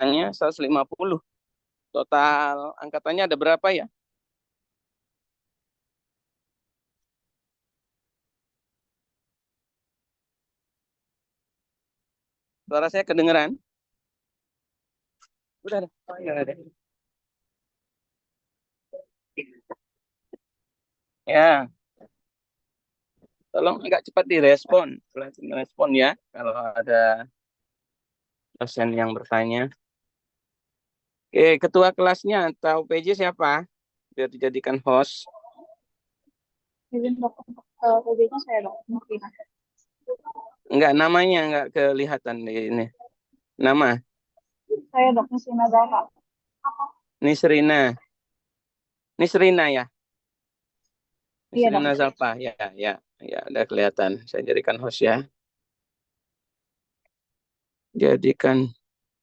pesertanya 150. Total angkatannya ada berapa ya? Suara saya kedengeran? Udah ada. Oh, ya, ada. Ya, tolong agak cepat direspon. Respon ya kalau ada dosen yang bertanya. Oke, ketua kelasnya atau PJ siapa? Biar dijadikan host. Izin dok, untuk PJ-nya saya dok, Mufina. Enggak, namanya enggak kelihatan di ini. Nama? Saya dok, Nisrina Zahra. Nisrina. Nisrina ya? Iya dok. Nisrina Zalpa. Ya, ya, ya, udah kelihatan. Saya jadikan host ya. Jadikan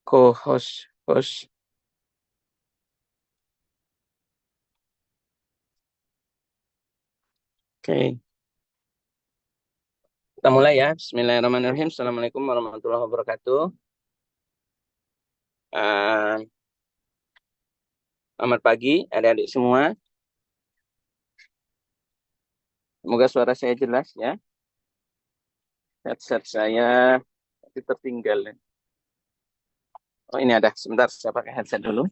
co-host, host. Oke. Kita mulai ya. Bismillahirrahmanirrahim. Assalamualaikum warahmatullahi wabarakatuh. Selamat pagi adik-adik semua. Semoga suara saya jelas ya. Headset saya tertinggal. Oh ini ada. Sebentar saya pakai headset dulu.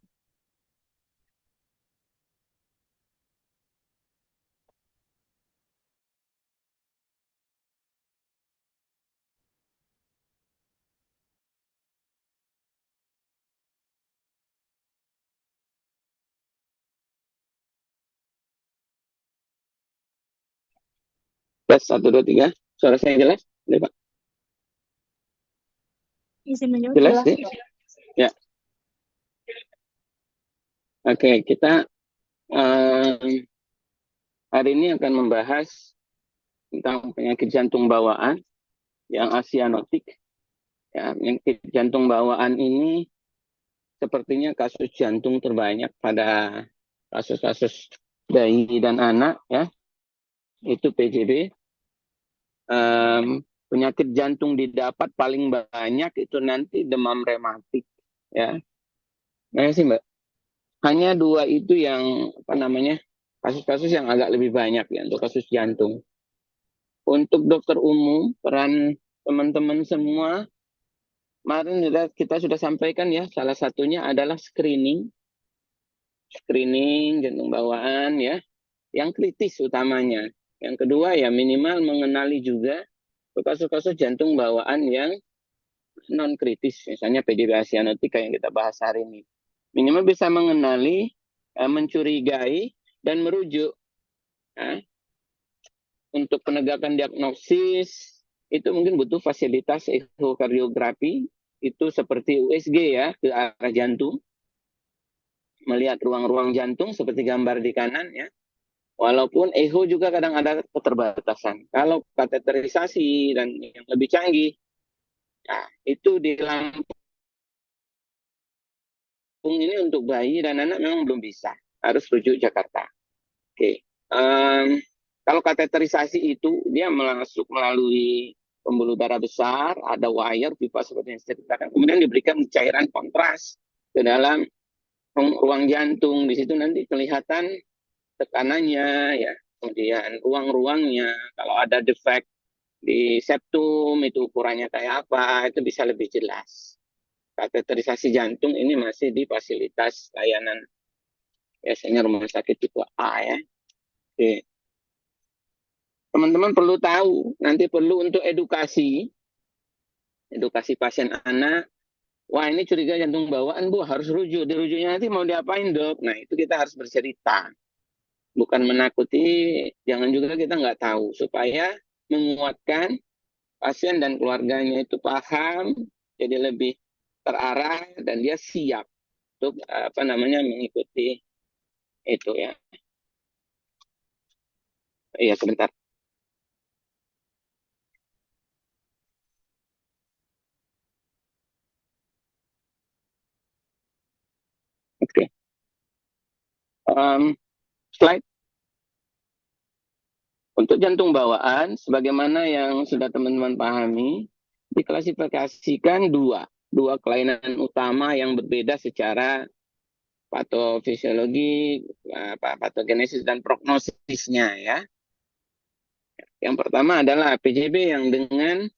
Tes 1, 2, 3. Suara saya jelas? Ya, Pak. Jelas sih? Ya. Oke, kita hari ini akan membahas tentang penyakit jantung bawaan yang asianotik. Ya, penyakit jantung bawaan ini sepertinya kasus jantung terbanyak pada kasus-kasus bayi dan anak ya. Itu PJB. Penyakit jantung didapat paling banyak itu nanti demam rematik ya. Nah sih Mbak, hanya 2 itu yang kasus-kasus yang agak lebih banyak ya untuk kasus jantung. Untuk dokter umum, peran teman-teman semua kemarin kita sudah sampaikan ya, salah satunya adalah screening jantung bawaan ya, yang kritis utamanya. Yang kedua ya minimal mengenali juga kasus-kasus jantung bawaan yang non kritis, misalnya PJB asianotik yang kita bahas hari ini. Minimal bisa mengenali, mencurigai dan merujuk. Nah, untuk penegakan diagnosis itu mungkin butuh fasilitas ekokardiografi itu seperti USG ya ke arah jantung, melihat ruang-ruang jantung seperti gambar di kanan ya. Walaupun echo juga kadang ada keterbatasan. Kalau kateterisasi dan yang lebih canggih, nah, itu di Lampung ini untuk bayi dan anak memang belum bisa. Harus rujuk Jakarta. Oke. Kalau kateterisasi itu dia masuk melalui pembuluh darah besar, ada wire, pipa seperti yang saya ceritakan. Kemudian diberikan cairan kontras ke dalam ruang jantung. Di situ nanti kelihatan tekanannya, ya, kemudian ruang-ruangnya. Kalau ada defek di septum, itu ukurannya kayak apa, itu bisa lebih jelas. Kateterisasi jantung ini masih di fasilitas layanan biasanya rumah sakit tipe A ya. Oke. Teman-teman perlu tahu, nanti perlu untuk edukasi pasien anak. Wah ini curiga jantung bawaan, Bu, harus rujuk. Dirujuknya nanti mau diapain, Dok? Nah itu kita harus bercerita. Bukan menakuti, jangan juga kita nggak tahu. Supaya menguatkan pasien dan keluarganya itu paham, jadi lebih terarah, dan dia siap untuk mengikuti itu ya. Iya, sebentar. Oke. Slide. Untuk jantung bawaan, sebagaimana yang sudah teman-teman pahami, diklasifikasikan 2. dua kelainan utama yang berbeda secara patofisiologi, patogenesis dan prognosisnya ya. Yang pertama adalah PJB yang dengan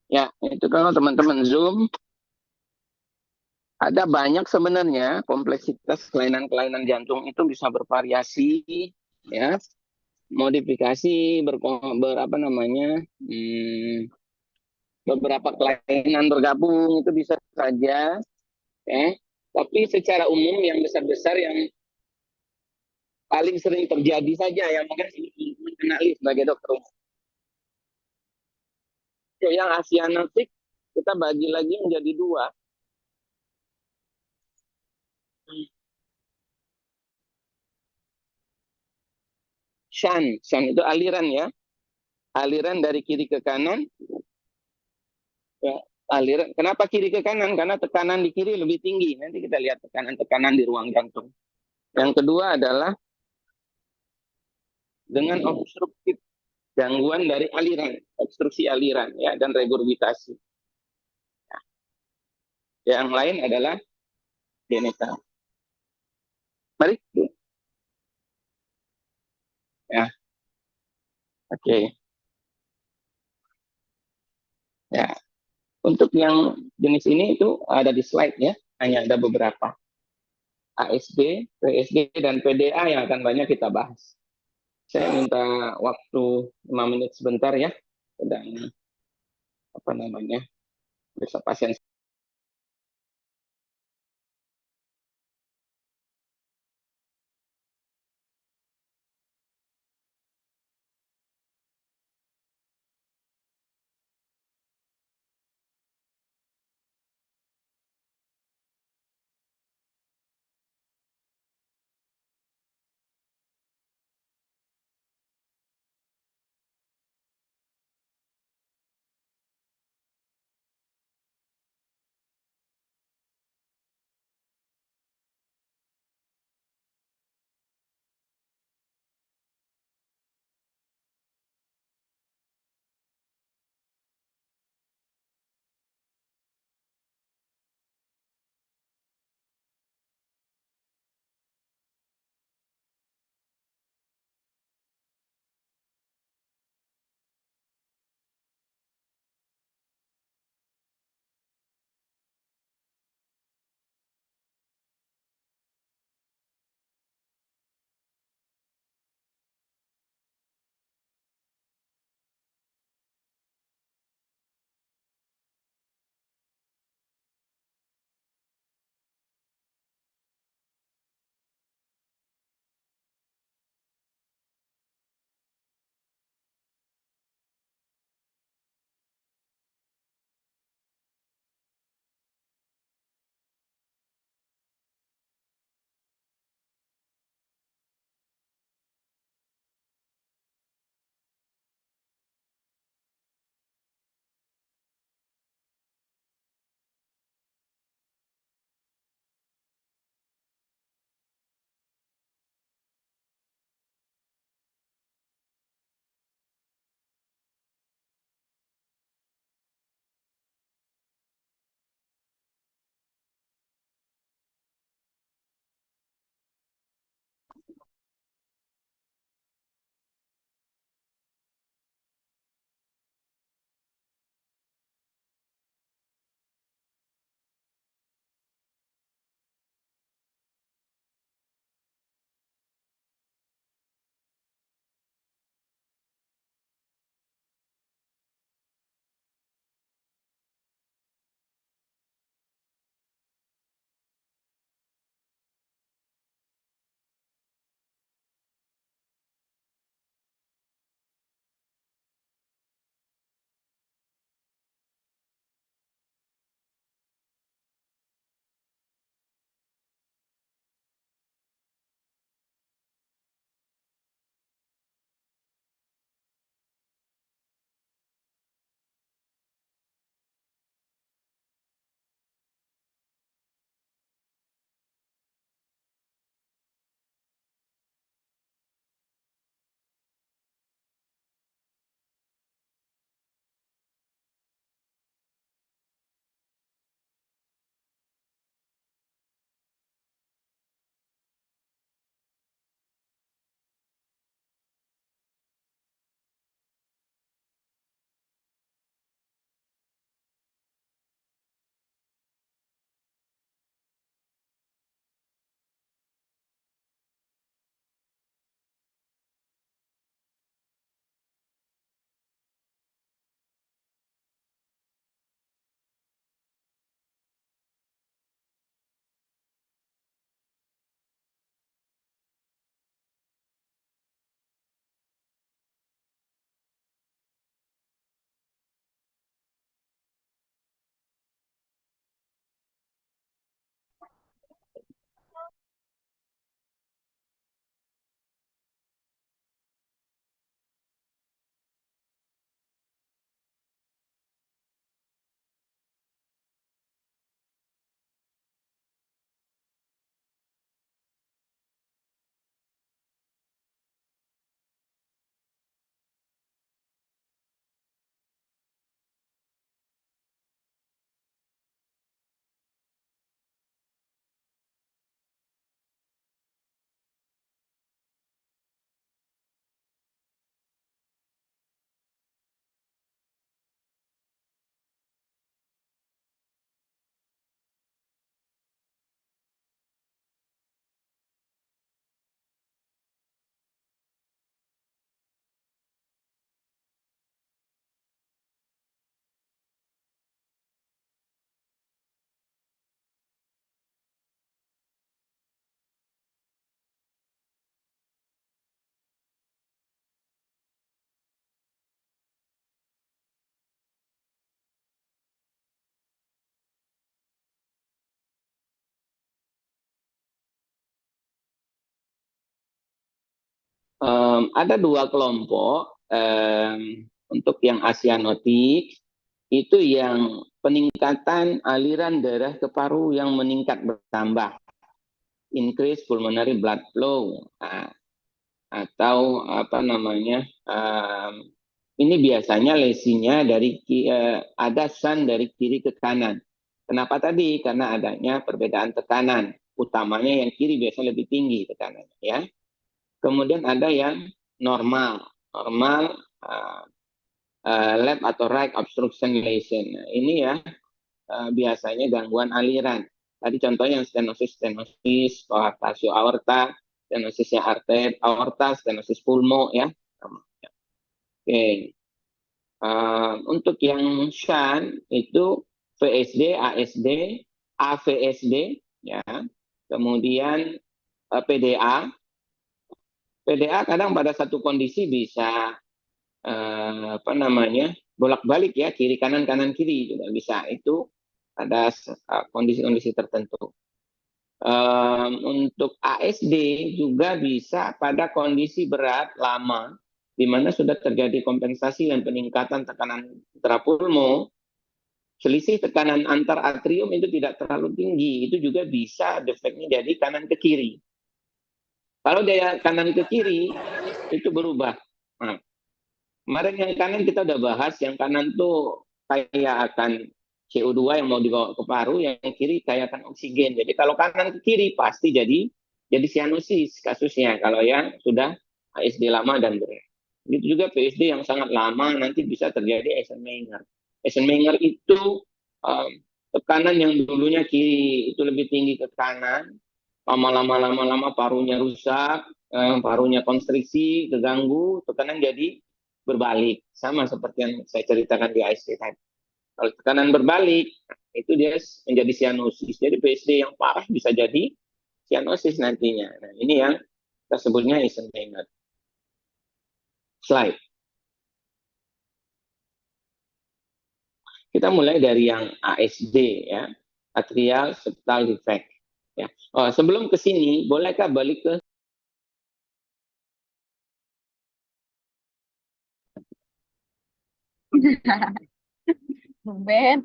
ya itu kalau teman-teman Zoom ada banyak sebenarnya kompleksitas kelainan-kelainan jantung itu bisa bervariasi ya, modifikasi apa namanya, beberapa kelainan bergabung itu bisa saja ya. Tapi secara umum yang besar-besar yang paling sering terjadi saja yang mungkin dikenali sebagai dokter umum. Yang asianotik kita bagi lagi menjadi dua. Shan itu aliran ya, aliran dari kiri ke kanan. Ya, aliran. Kenapa kiri ke kanan? Karena tekanan di kiri lebih tinggi. Nanti kita lihat tekanan-tekanan di ruang jantung. Yang kedua adalah dengan obstruktif, gangguan dari aliran, obstruksi aliran ya, dan regurgitasi. Yang lain adalah genetika. Mari. Ya, oke. Okay. Ya, untuk yang jenis ini itu ada di slide ya, hanya ada beberapa. ASD, PSG, dan PDA yang akan banyak kita bahas. Saya minta waktu 5 menit sebentar ya, sedang apa namanya, bisa pasien Ada dua kelompok untuk yang asianotik itu yang peningkatan aliran darah ke paru yang meningkat bertambah, increase pulmonary blood flow, atau apa namanya, ini biasanya lesinya dari ada sun dari kiri ke kanan. Kenapa tadi? Karena adanya perbedaan tekanan, utamanya yang kiri biasanya lebih tinggi tekanannya, ya. Kemudian ada yang normal left atau right obstruction lesion. Nah, ini ya biasanya gangguan aliran. Tadi contohnya yang stenosis, coarctatio aorta, stenosisnya arter aorta, stenosis pulmo, ya. Oke. Untuk yang shunt itu VSD, ASD, AVSD, ya. Kemudian PDA. PDA kadang pada satu kondisi bisa apa namanya, bolak-balik ya, kiri kanan kanan kiri juga bisa. Itu ada kondisi-kondisi tertentu. Untuk ASD juga bisa pada kondisi berat lama, di mana sudah terjadi kompensasi dan peningkatan tekanan intrapulmo, selisih tekanan antar atrium itu tidak terlalu tinggi, itu juga bisa defeknya jadi kanan ke kiri. Kalau dia kanan ke kiri, itu berubah. Nah, kemarin yang kanan kita udah bahas, yang kanan tuh kayak akan CO2 yang mau dibawa ke paru, yang kiri kayak akan oksigen. Jadi kalau kanan ke kiri pasti jadi sianosis kasusnya kalau yang sudah ASD lama dan berat. Begitu juga PSD yang sangat lama nanti bisa terjadi Eisenmenger. Eisenmenger itu tekanan yang dulunya kiri itu lebih tinggi ke kanan, lama-lama parunya rusak, parunya konstriksi, keganggu, tekanan jadi berbalik. Sama seperti yang saya ceritakan di IC tadi. Kalau tekanan berbalik, itu dia menjadi sianosis. Jadi PSD yang parah bisa jadi sianosis nantinya. Nah, ini yang kita sebutnya Eisenmenger. Slide. Kita mulai dari yang ASD, ya, atrial septal defect. Ya. Oh, sebelum ke sini, bolehkah balik ke Ruben.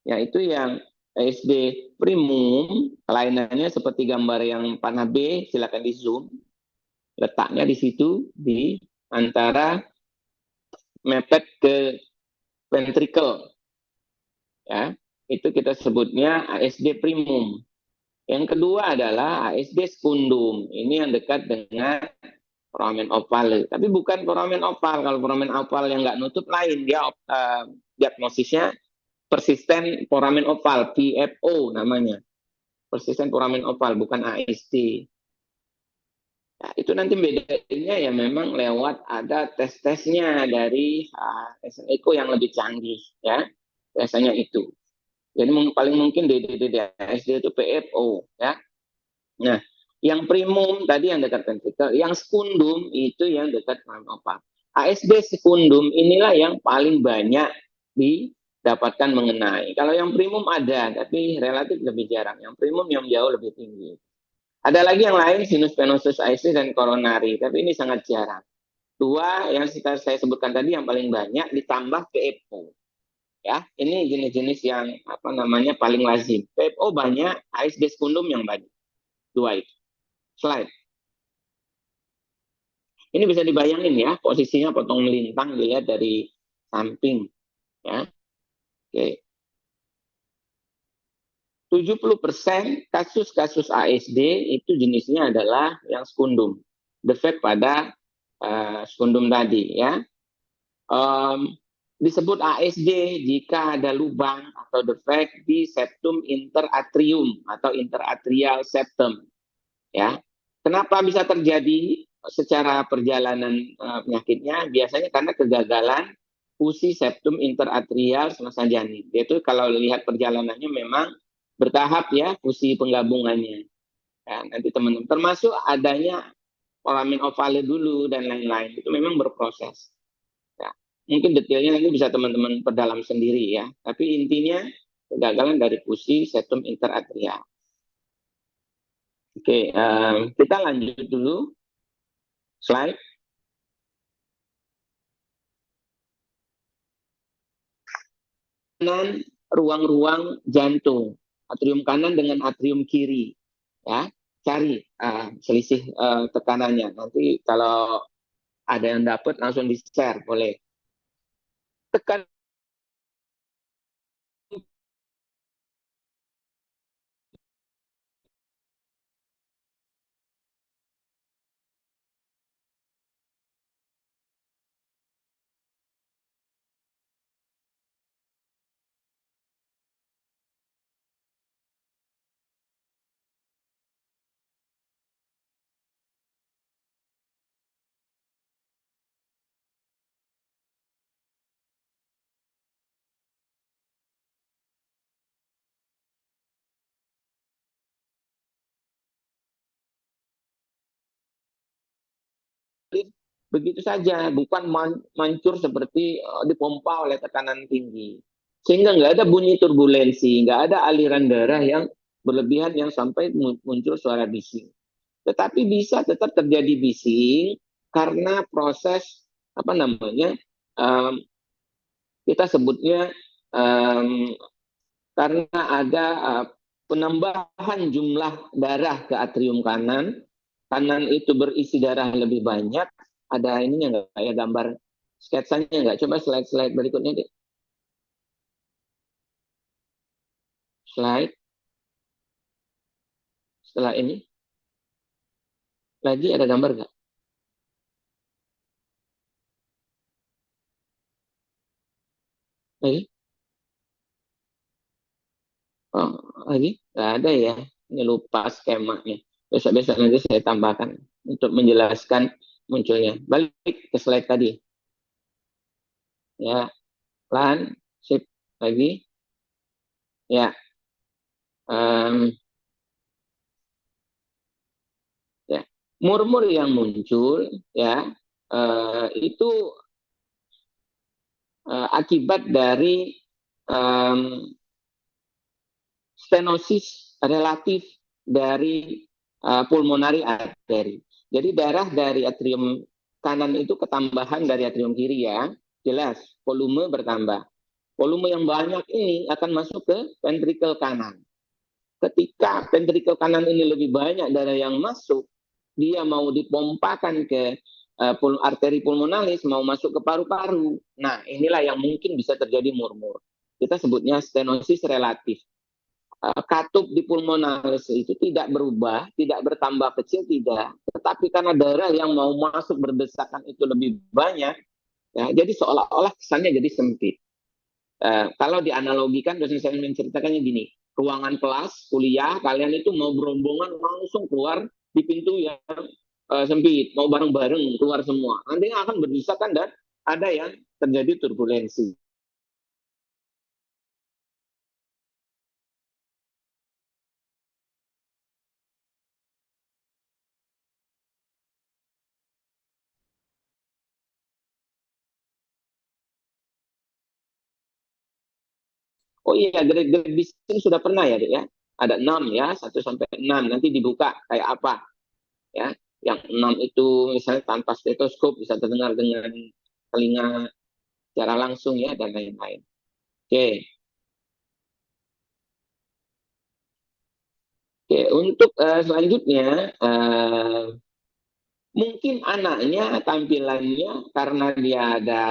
yaitu yang ASD primum, kelainannya seperti gambar yang panah B, silakan di zoom. Letaknya di situ, di antara mepet ke ventricle. Ya, itu kita sebutnya ASD primum. Yang kedua adalah ASD secundum. Ini yang dekat dengan foramen oval. Tapi bukan foramen oval. Kalau foramen oval yang nggak nutup lain, dia diagnosisnya persisten foramen oval, PFO namanya. Persisten foramen oval, bukan ASD. Nah, itu nanti bedanya ya memang lewat ada tes-tesnya dari SNECO yang lebih canggih, ya. Biasanya itu. Jadi paling mungkin DDD-ASD itu PFO, ya. Nah, yang primum tadi yang dekat ventricle, yang sekundum itu yang dekat foramen oval. ASD sekundum inilah yang paling banyak didapatkan mengenai. Kalau yang primum ada, tapi relatif lebih jarang. Yang primum yang jauh lebih tinggi. Ada lagi yang lain, sinus venosus ASD dan koronari, tapi ini sangat jarang. Dua yang saya sebutkan tadi yang paling banyak ditambah PFO. Ya, ini jenis-jenis yang apa namanya paling lazim. PFO banyak, ASD sekundum yang banyak. Dua itu. Slide. Ini bisa dibayangin ya, posisinya potong melintang dilihat dari samping. Ya. Oke. 70% kasus-kasus ASD itu jenisnya adalah yang sekundum. Defek pada sekundum tadi, ya. Disebut ASD jika ada lubang atau defek di septum interatrium atau interatrial septum, ya. Kenapa bisa terjadi? secara perjalanan penyakitnya biasanya karena kegagalan fusi septum interatrial semasa janin. Yaitu kalau lihat perjalanannya memang bertahap ya fusi penggabungannya. Ya, nanti teman-teman termasuk adanya foramen ovale dulu dan lain-lain itu memang berproses. Ya, mungkin detailnya nanti bisa teman-teman perdalam sendiri ya. Tapi intinya kegagalan dari fusi septum interatrial. Oke, kita lanjut dulu slide. Kanan ruang-ruang jantung, atrium kanan dengan atrium kiri, ya cari selisih tekanannya. Nanti kalau ada yang dapat langsung di share boleh. Tekan begitu saja, bukan mancur seperti dipompa oleh tekanan tinggi. Sehingga nggak ada bunyi turbulensi, nggak ada aliran darah yang berlebihan yang sampai muncul suara bising. Tetapi bisa tetap terjadi bising karena proses apa namanya kita sebutnya karena ada penambahan jumlah darah ke atrium kanan. Kanan itu berisi darah lebih banyak. Ada ininya nggak ya gambar sketsanya nggak? Coba slide berikutnya deh. Slide. Setelah ini. Lagi ada gambar nggak? Lagi? Oh, lagi? Nggak ada ya. Ini lupa skemanya. Besok-besok nanti saya tambahkan untuk menjelaskan munculnya. Balik ke slide tadi. Ya, pelan, sip, lagi. Ya, ya. Murmur yang muncul ya itu akibat dari stenosis relatif dari pulmonari arteri. Jadi darah dari atrium kanan itu ketambahan dari atrium kiri ya, jelas volume bertambah. Volume yang banyak ini akan masuk ke ventrikel kanan. Ketika ventrikel kanan ini lebih banyak darah yang masuk, dia mau dipompakan ke arteri pulmonalis, mau masuk ke paru-paru. Nah, inilah yang mungkin bisa terjadi murmur. Kita sebutnya stenosis relatif. Katup di pulmonalis itu tidak berubah, tidak bertambah kecil, tidak. Tetapi karena darah yang mau masuk berdesakan itu lebih banyak, ya, jadi seolah-olah kesannya jadi sempit. Kalau dianalogikan, dosen saya menceritakannya gini, ruangan kelas, kuliah, kalian itu mau berombongan langsung keluar di pintu yang sempit, mau bareng-bareng keluar semua. Nanti akan berdesakan dan ada yang terjadi turbulensi. Oh iya, grade bising sudah pernah ya, Dek, ya? Ada 6 ya, 1 sampai 6. Nanti dibuka kayak apa ya. Yang 6 itu misalnya tanpa stetoskop bisa terdengar dengan telinga secara langsung ya dan lain-lain. Oke. Oke, untuk selanjutnya mungkin anaknya tampilannya karena dia ada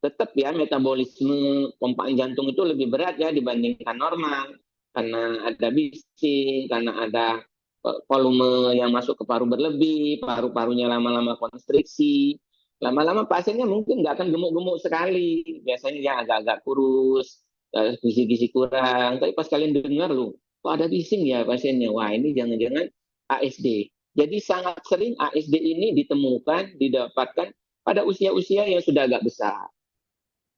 tetap ya metabolisme pompaan jantung itu lebih berat ya dibandingkan normal karena ada bising, karena ada volume yang masuk ke paru berlebih, paru-parunya lama-lama konstriksi, lama-lama pasiennya mungkin nggak akan gemuk-gemuk sekali, biasanya dia agak-agak kurus, gizi-gizi kurang, tapi pas kalian dengar loh, kok ada bising ya pasiennya, wah ini jangan-jangan ASD. Jadi sangat sering ASD ini didapatkan pada usia-usia yang sudah agak besar.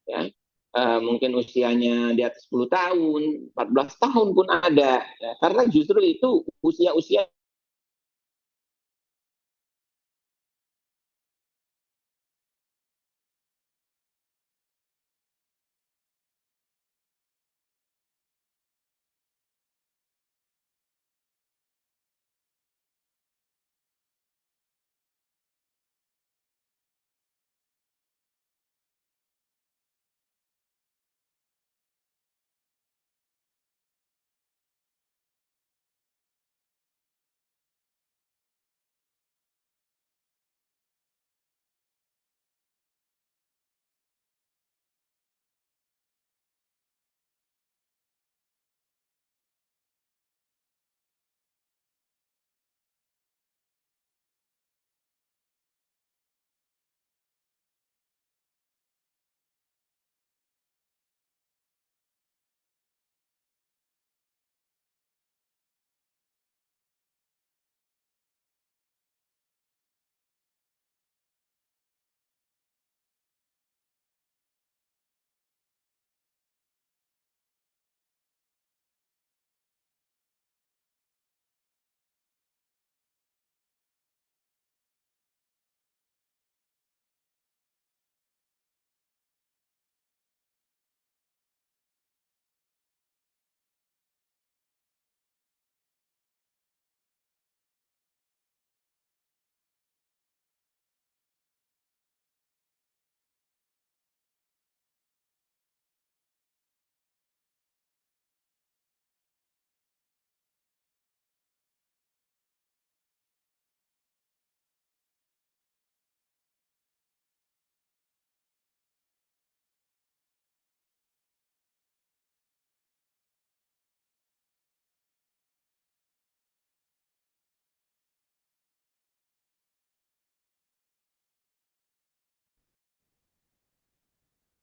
Ya. Mungkin usianya di atas 10 tahun, 14 tahun pun ada. Ya. Karena justru itu usia-usia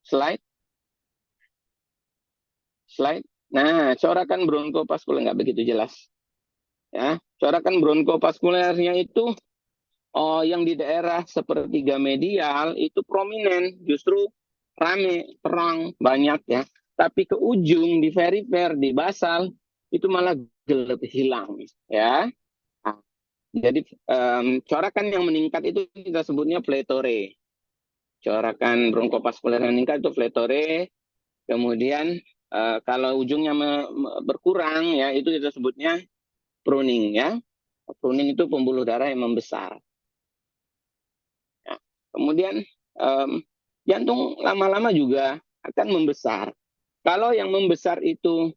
slide. Slide. Nah, corakan bronkopaskuler nggak begitu jelas. Ya, corakan bronkopaskulernya itu yang di daerah sepertiga medial itu prominent, justru rame, terang, banyak ya. Tapi ke ujung di perifer, di basal itu malah gelap hilang ya. Nah, jadi corakan yang meningkat itu kita sebutnya pletore. Corakan bronkopaskuler yang meningkat itu pletore. Kemudian kalau ujungnya berkurang ya itu kita sebutnya pruning ya. Pruning itu pembuluh darah yang membesar. Ya. Kemudian jantung lama-lama juga akan membesar. Kalau yang membesar itu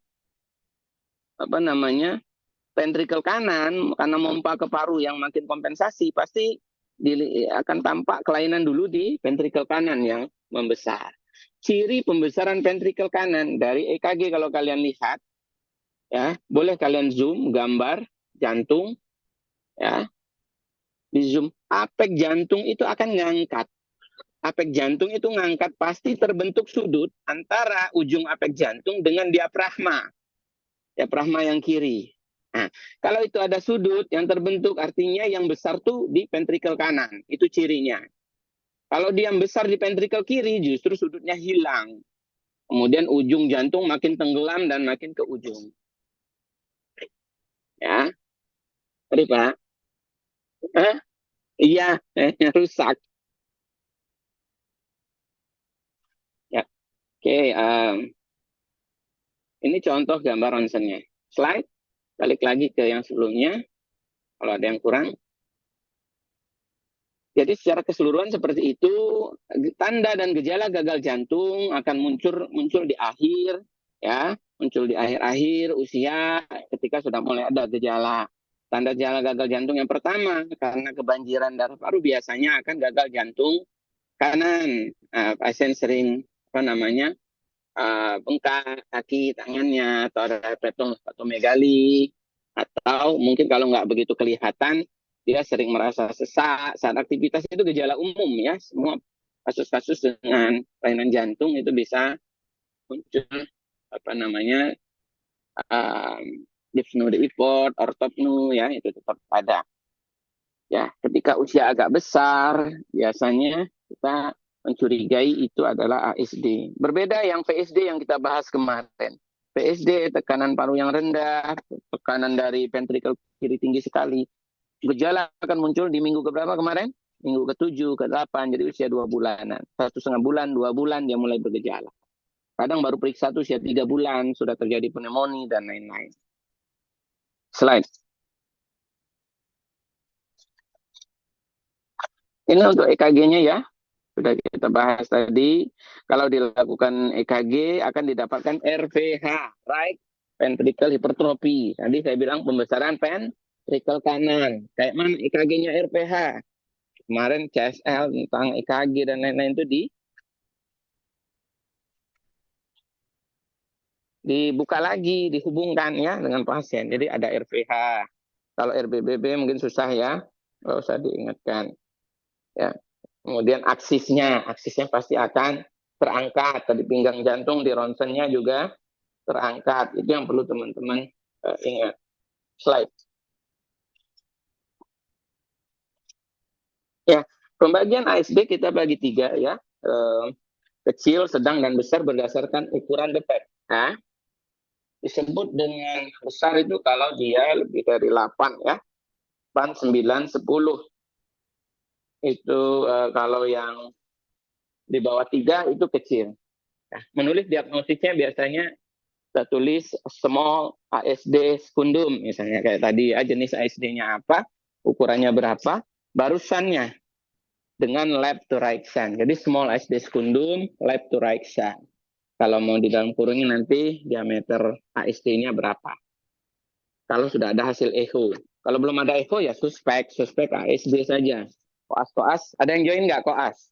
apa namanya ventrikel kanan karena mompa ke paru yang makin kompensasi pasti akan tampak kelainan dulu di ventrikel kanan yang membesar. Ciri pembesaran ventrikel kanan dari EKG kalau kalian lihat ya, boleh kalian zoom gambar jantung ya. Di zoom apek jantung itu akan ngangkat. Apek jantung itu ngangkat pasti terbentuk sudut antara ujung apek jantung dengan diafragma. Diafragma yang kiri. Nah, kalau itu ada sudut yang terbentuk artinya yang besar tuh di ventrikel kanan. Itu cirinya. Kalau dia besar di ventrikel kiri justru sudutnya hilang. Kemudian ujung jantung makin tenggelam dan makin ke ujung. Ya, tadi Pak. Iya, rusak. Ya, oke. Ini contoh gambar ronsennya. Slide, balik lagi ke yang sebelumnya. Kalau ada yang kurang. Jadi secara keseluruhan seperti itu, tanda dan gejala gagal jantung akan muncul di akhir, ya, muncul di akhir-akhir usia ketika sudah mulai ada gejala. Tanda gejala gagal jantung yang pertama karena kebanjiran darah paru biasanya akan gagal jantung kanan. Pasien sering apa namanya bengkak kaki tangannya atau ada hepatomegali atau mungkin kalau nggak begitu kelihatan dia sering merasa sesak saat aktivitas itu gejala umum ya semua kasus-kasus dengan kelainan jantung itu bisa muncul apa namanya um, dyspnea report ortopnu ya itu tetap ada Ya, ketika usia agak besar, biasanya kita mencurigai itu adalah ASD. Berbeda yang VSD yang kita bahas kemarin. VSD, tekanan paru yang rendah, tekanan dari ventrikel kiri tinggi sekali. Gejala akan muncul di minggu keberapa kemarin? Minggu ke-7, ke-8, jadi usia 2 bulanan. 1,5 bulan, 2 bulan dia mulai bergejala. Kadang baru periksa tuh usia 3 bulan, sudah terjadi pneumonia dan lain-lain. Slide. Ini untuk EKG-nya ya. Sudah kita bahas tadi, kalau dilakukan EKG akan didapatkan RVH, right ventricle hypertrophy. Tadi saya bilang pembesaran ventricle kanan. Kayak mana EKG-nya RVH? Kemarin CSL tentang EKG dan lain-lain itu dibuka lagi, dihubungkan ya dengan pasien. Jadi ada RVH. Kalau RBBB mungkin susah ya, nggak usah diingatkan. Ya. Kemudian aksisnya pasti akan terangkat. Tadi pinggang jantung di ronsennya juga terangkat. Itu yang perlu teman-teman ingat. Slide. Ya, pembagian ASD kita bagi 3 ya. Kecil, sedang, dan besar berdasarkan ukuran defek. Nah, disebut dengan besar itu kalau dia lebih dari 8 ya. 8, 9, 10. Itu kalau yang di bawah 3 itu kecil. Nah, menulis diagnosisnya biasanya kita tulis small ASD sekundum, misalnya kayak tadi ya, jenis ASD-nya apa, ukurannya berapa, barusannya dengan left to right shunt. Jadi small ASD sekundum, left to right shunt. Kalau mau di dalam kurungnya nanti diameter ASD-nya berapa. Kalau sudah ada hasil echo. Kalau belum ada echo ya suspek ASD saja. Koas, ada yang join nggak koas?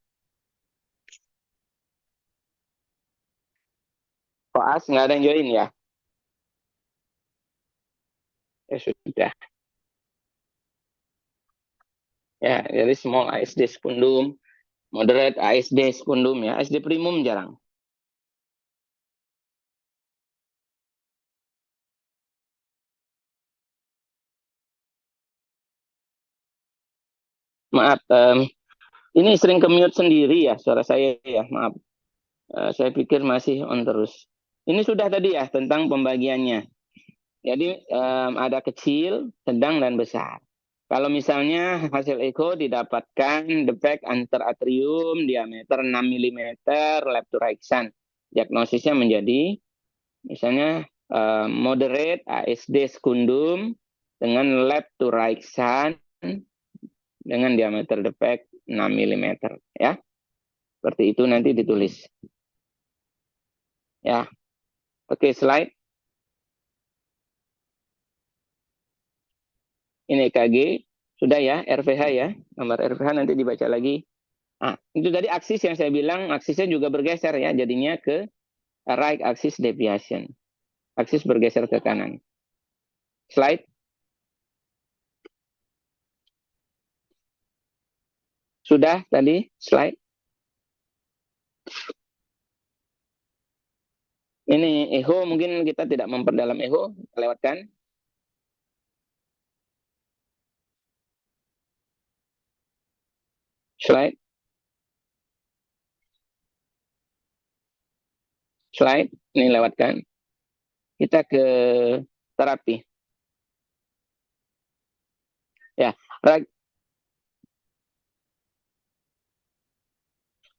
Koas nggak ada yang join ya? Ya sudah. Ya, jadi small ASD sekundum, moderate ASD sekundum ya, ASD primum jarang. Maaf, ini sering ke-mute sendiri ya suara saya ya, maaf. Saya pikir masih on terus. Ini sudah tadi ya tentang pembagiannya. Jadi ada kecil, sedang, dan besar. Kalau misalnya hasil echo didapatkan defect antar atrium diameter 6 mm left to right shunt. Diagnosisnya menjadi misalnya moderate ASD sekundum dengan left to right shunt dengan diameter defect 6 mm ya. Seperti itu nanti ditulis. Ya. Oke, slide. Ini EKG sudah ya, RVH ya. Nomor RVH nanti dibaca lagi. Nah, itu tadi aksis yang saya bilang, aksisnya juga bergeser ya, jadinya ke right axis deviation. Aksis bergeser ke kanan. Slide. Sudah tadi slide. Ini echo mungkin kita tidak memperdalam echo, lewatkan. Slide. Slide, ini lewatkan. Kita ke terapi. Ya,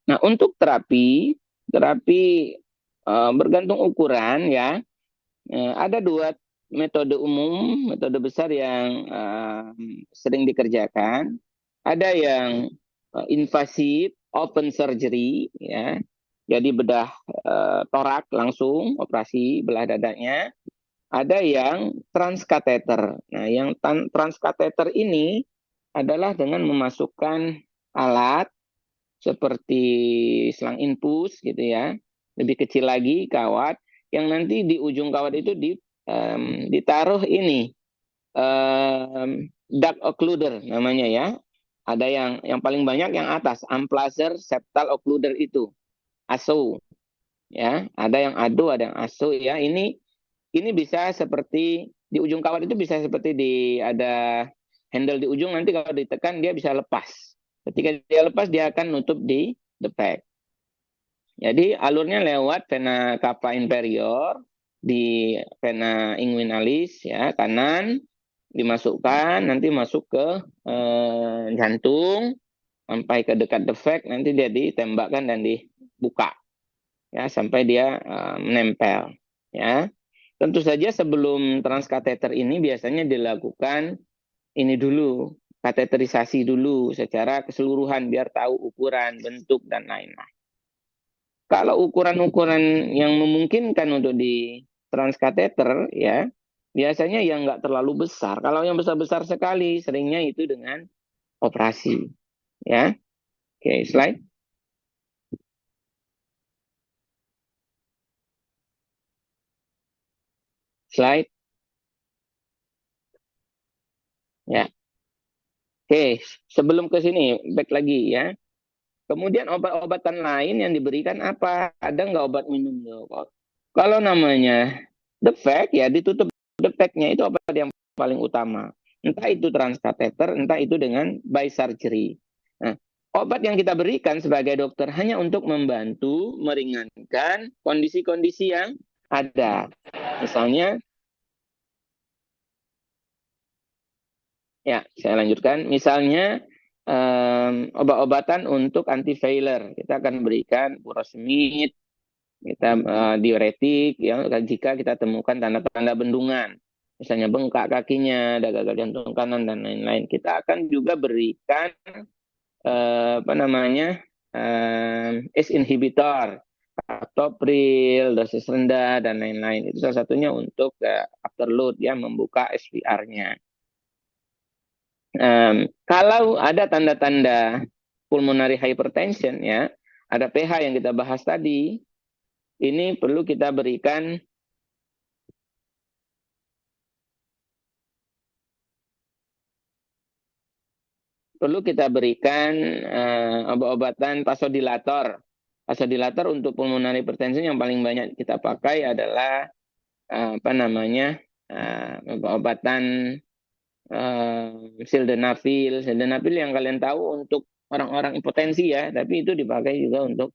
nah untuk terapi bergantung ukuran ya. Ada 2 metode umum, metode besar yang sering dikerjakan. Ada yang invasif, open surgery, ya. Jadi bedah torak langsung, operasi belah dadanya. Ada yang transkateter. Nah, yang transkateter ini adalah dengan memasukkan alat seperti selang infus gitu ya, lebih kecil lagi kawat, yang nanti di ujung kawat itu ditaruh ini duct occluder namanya ya. Ada yang paling banyak yang atas, amplaser septal occluder itu, ASO ya. Ada yang ADO, ada yang ASO ya. Ini bisa seperti di ujung kawat itu bisa seperti di ada Handle di ujung nanti kalau ditekan dia bisa lepas. Ketika dia lepas dia akan nutup di defect. Jadi alurnya lewat vena cava inferior di vena inguinalis ya kanan dimasukkan nanti masuk ke jantung sampai ke dekat defect nanti dia ditembakkan dan dibuka ya sampai dia menempel ya. Tentu saja sebelum transkateter ini biasanya dilakukan ini dulu kateterisasi dulu secara keseluruhan biar tahu ukuran, bentuk dan lain-lain. Kalau ukuran-ukuran yang memungkinkan untuk di transkateter ya biasanya yang nggak terlalu besar. Kalau yang besar-besar sekali seringnya itu dengan operasi ya. Oke, slide. Slide. Ya. Oke, sebelum ke sini back lagi ya. Kemudian obat-obatan lain yang diberikan apa? Ada nggak obat minum? Kalau namanya defect ya ditutup defectnya itu obat yang paling utama. Entah itu transkateter, entah itu dengan by surgery. Nah, obat yang kita berikan sebagai dokter hanya untuk membantu meringankan kondisi-kondisi yang ada. Misalnya, ya saya lanjutkan. Misalnya obat-obatan untuk anti-failer. Kita akan berikan furosemid, kita diuretik ya jika kita temukan tanda-tanda bendungan. Misalnya bengkak kakinya, ada gagal jantung kanan dan lain-lain. Kita akan juga berikan apa namanya? ACE inhibitor, captopril, dosis rendah dan lain-lain. Itu salah satunya untuk afterload ya membuka SVR-nya. Kalau ada tanda-tanda pulmonary hypertension ya, ada pH yang kita bahas tadi, ini perlu kita berikan obat-obatan vasodilator. Vasodilator untuk pulmonary hypertension yang paling banyak kita pakai adalah apa namanya obat-obatan sildenafil. Sildenafil yang kalian tahu untuk orang-orang impotensi ya, tapi itu dipakai juga untuk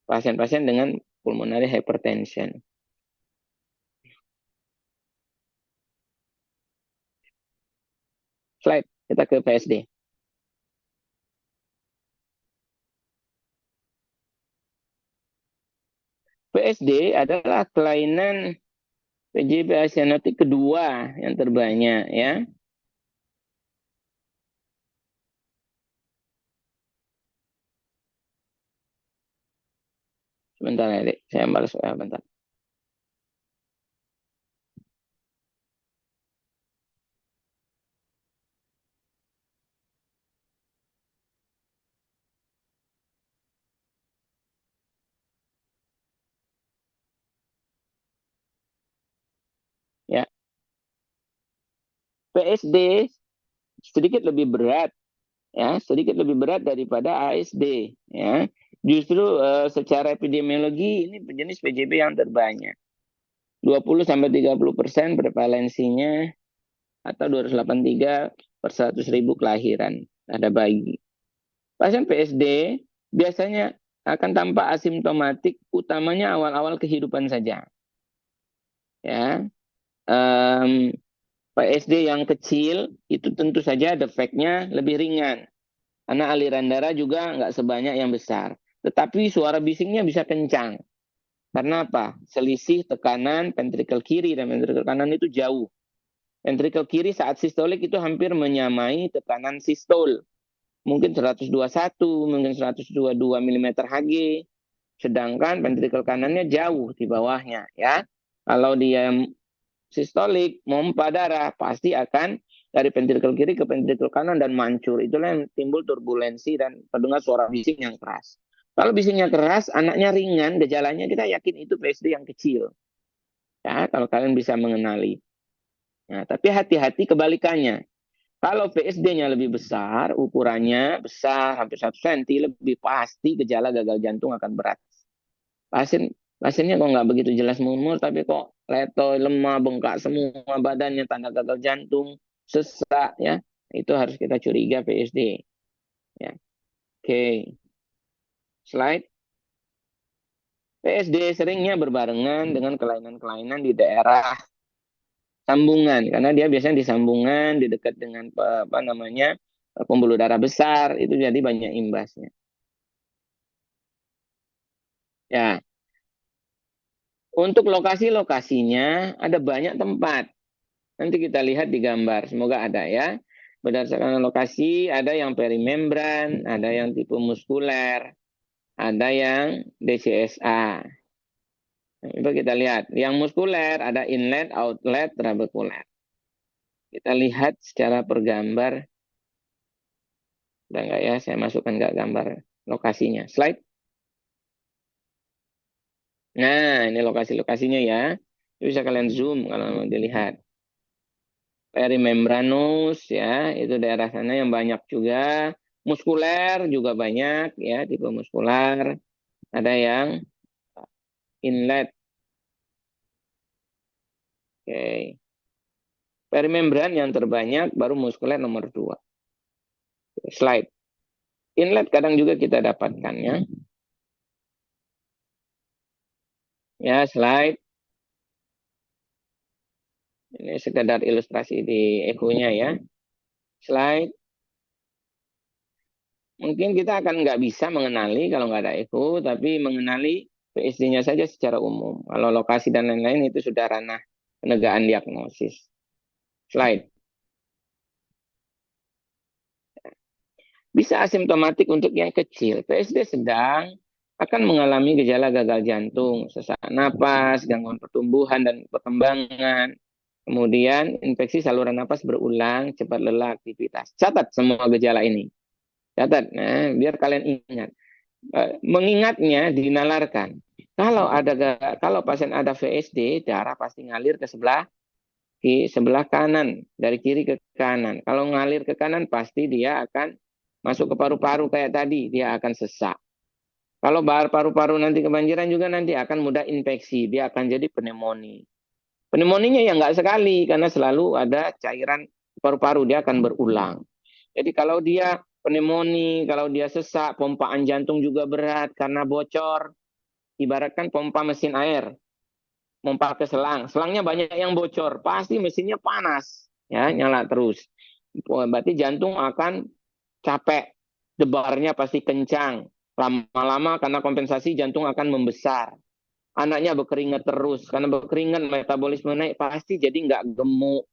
pasien-pasien dengan pulmonary hypertension. Slide, kita ke PSD. PSD adalah kelainan PJB asianotik kedua yang terbanyak ya. Sebentar ya, Dek. Saya balas bentar. Ya. PSD sedikit lebih berat ya, sedikit lebih berat daripada ASD ya. Justru secara epidemiologi ini jenis PJB yang terbanyak. 20-30% prevalensinya atau 283 per 100.000 kelahiran ada bayi. Pasien PSD biasanya akan tampak asimptomatik utamanya awal-awal kehidupan saja. Ya. PSD yang kecil itu tentu saja defeknya lebih ringan. Karena aliran darah juga nggak sebanyak yang besar. Tetapi suara bisingnya bisa kencang. Karena apa? Selisih tekanan ventrikel kiri dan ventrikel kanan itu jauh. Ventrikel kiri saat sistolik itu hampir menyamai tekanan sistol. Mungkin 121, mungkin 122 mm Hg. Sedangkan ventrikel kanannya jauh di bawahnya. Ya, kalau dia sistolik, mompa darah, pasti akan dari ventrikel kiri ke ventrikel kanan dan mancur. Itulah yang timbul turbulensi dan terdengar suara bising yang keras. Kalau bisingnya keras, anaknya ringan, gejalanya kita yakin itu PSD yang kecil. Ya, kalau kalian bisa mengenali. Nah, tapi hati-hati kebalikannya. Kalau PSD-nya lebih besar, ukurannya besar, hampir 1 cm, lebih pasti gejala gagal jantung akan berat. Pasiennya kok nggak begitu jelas murmur, tapi kok letoy, lemah, bengkak semua badannya, tanda gagal jantung, sesak ya, itu harus kita curiga PSD. Ya. Oke. Slide. PSD seringnya berbarengan dengan kelainan-kelainan di daerah sambungan karena dia biasanya di sambungan di dekat dengan apa namanya pembuluh darah besar itu jadi banyak imbasnya. Ya, untuk lokasi-lokasinya ada banyak tempat. Nanti kita lihat di gambar, semoga ada ya. Berdasarkan lokasi ada yang perimembran, ada yang tipe muskuler, ada yang DCSA. Nah, itu kita lihat. Yang muskuler ada inlet, outlet, trabekuler. Kita lihat secara pergambar. Udah enggak ya? Saya masukkan enggak gambar lokasinya. Slide. Nah, ini lokasi-lokasinya ya. Bisa kalian zoom kalau mau dilihat. Perimembranous ya, itu daerah sana yang banyak juga. Muskuler juga banyak ya, tipe muskuler. Ada yang inlet. Oke. Perimembran yang terbanyak baru muskuler nomor 2. Slide. Inlet kadang juga kita dapatkan ya. Ya, slide. Ini sekedar ilustrasi di echonya ya. Slide. Mungkin kita akan nggak bisa mengenali kalau nggak ada echo, tapi mengenali PSD-nya saja secara umum. Kalau lokasi dan lain-lain itu sudah ranah penegakan diagnosis. Slide. Bisa asimptomatik untuk yang kecil. PSD sedang akan mengalami gejala gagal jantung, sesak napas, gangguan pertumbuhan dan perkembangan, kemudian infeksi saluran napas berulang, cepat lelah aktivitas. Catat semua gejala ini. Catat, nah, biar kalian ingat. Mengingatnya dinalarkan. Kalau pasien ada VSD, darah pasti ngalir ke sebelah kanan, dari kiri ke kanan. Kalau ngalir ke kanan pasti dia akan masuk ke paru-paru kayak tadi, dia akan sesak. Kalau paru-paru nanti kebanjiran juga nanti akan mudah infeksi, dia akan jadi pneumonia. Pneumonia ya nggak sekali karena selalu ada cairan paru-paru, dia akan berulang. Jadi kalau dia pneumonia, kalau dia sesak, pompaan jantung juga berat karena bocor. Ibaratkan pompa mesin air, pompa ke selang, selangnya banyak yang bocor, pasti mesinnya panas, ya nyala terus. Berarti jantung akan capek, debarnya pasti kencang. Lama-lama karena kompensasi jantung akan membesar. Anaknya berkeringat terus, karena berkeringat metabolisme naik, pasti jadi nggak gemuk.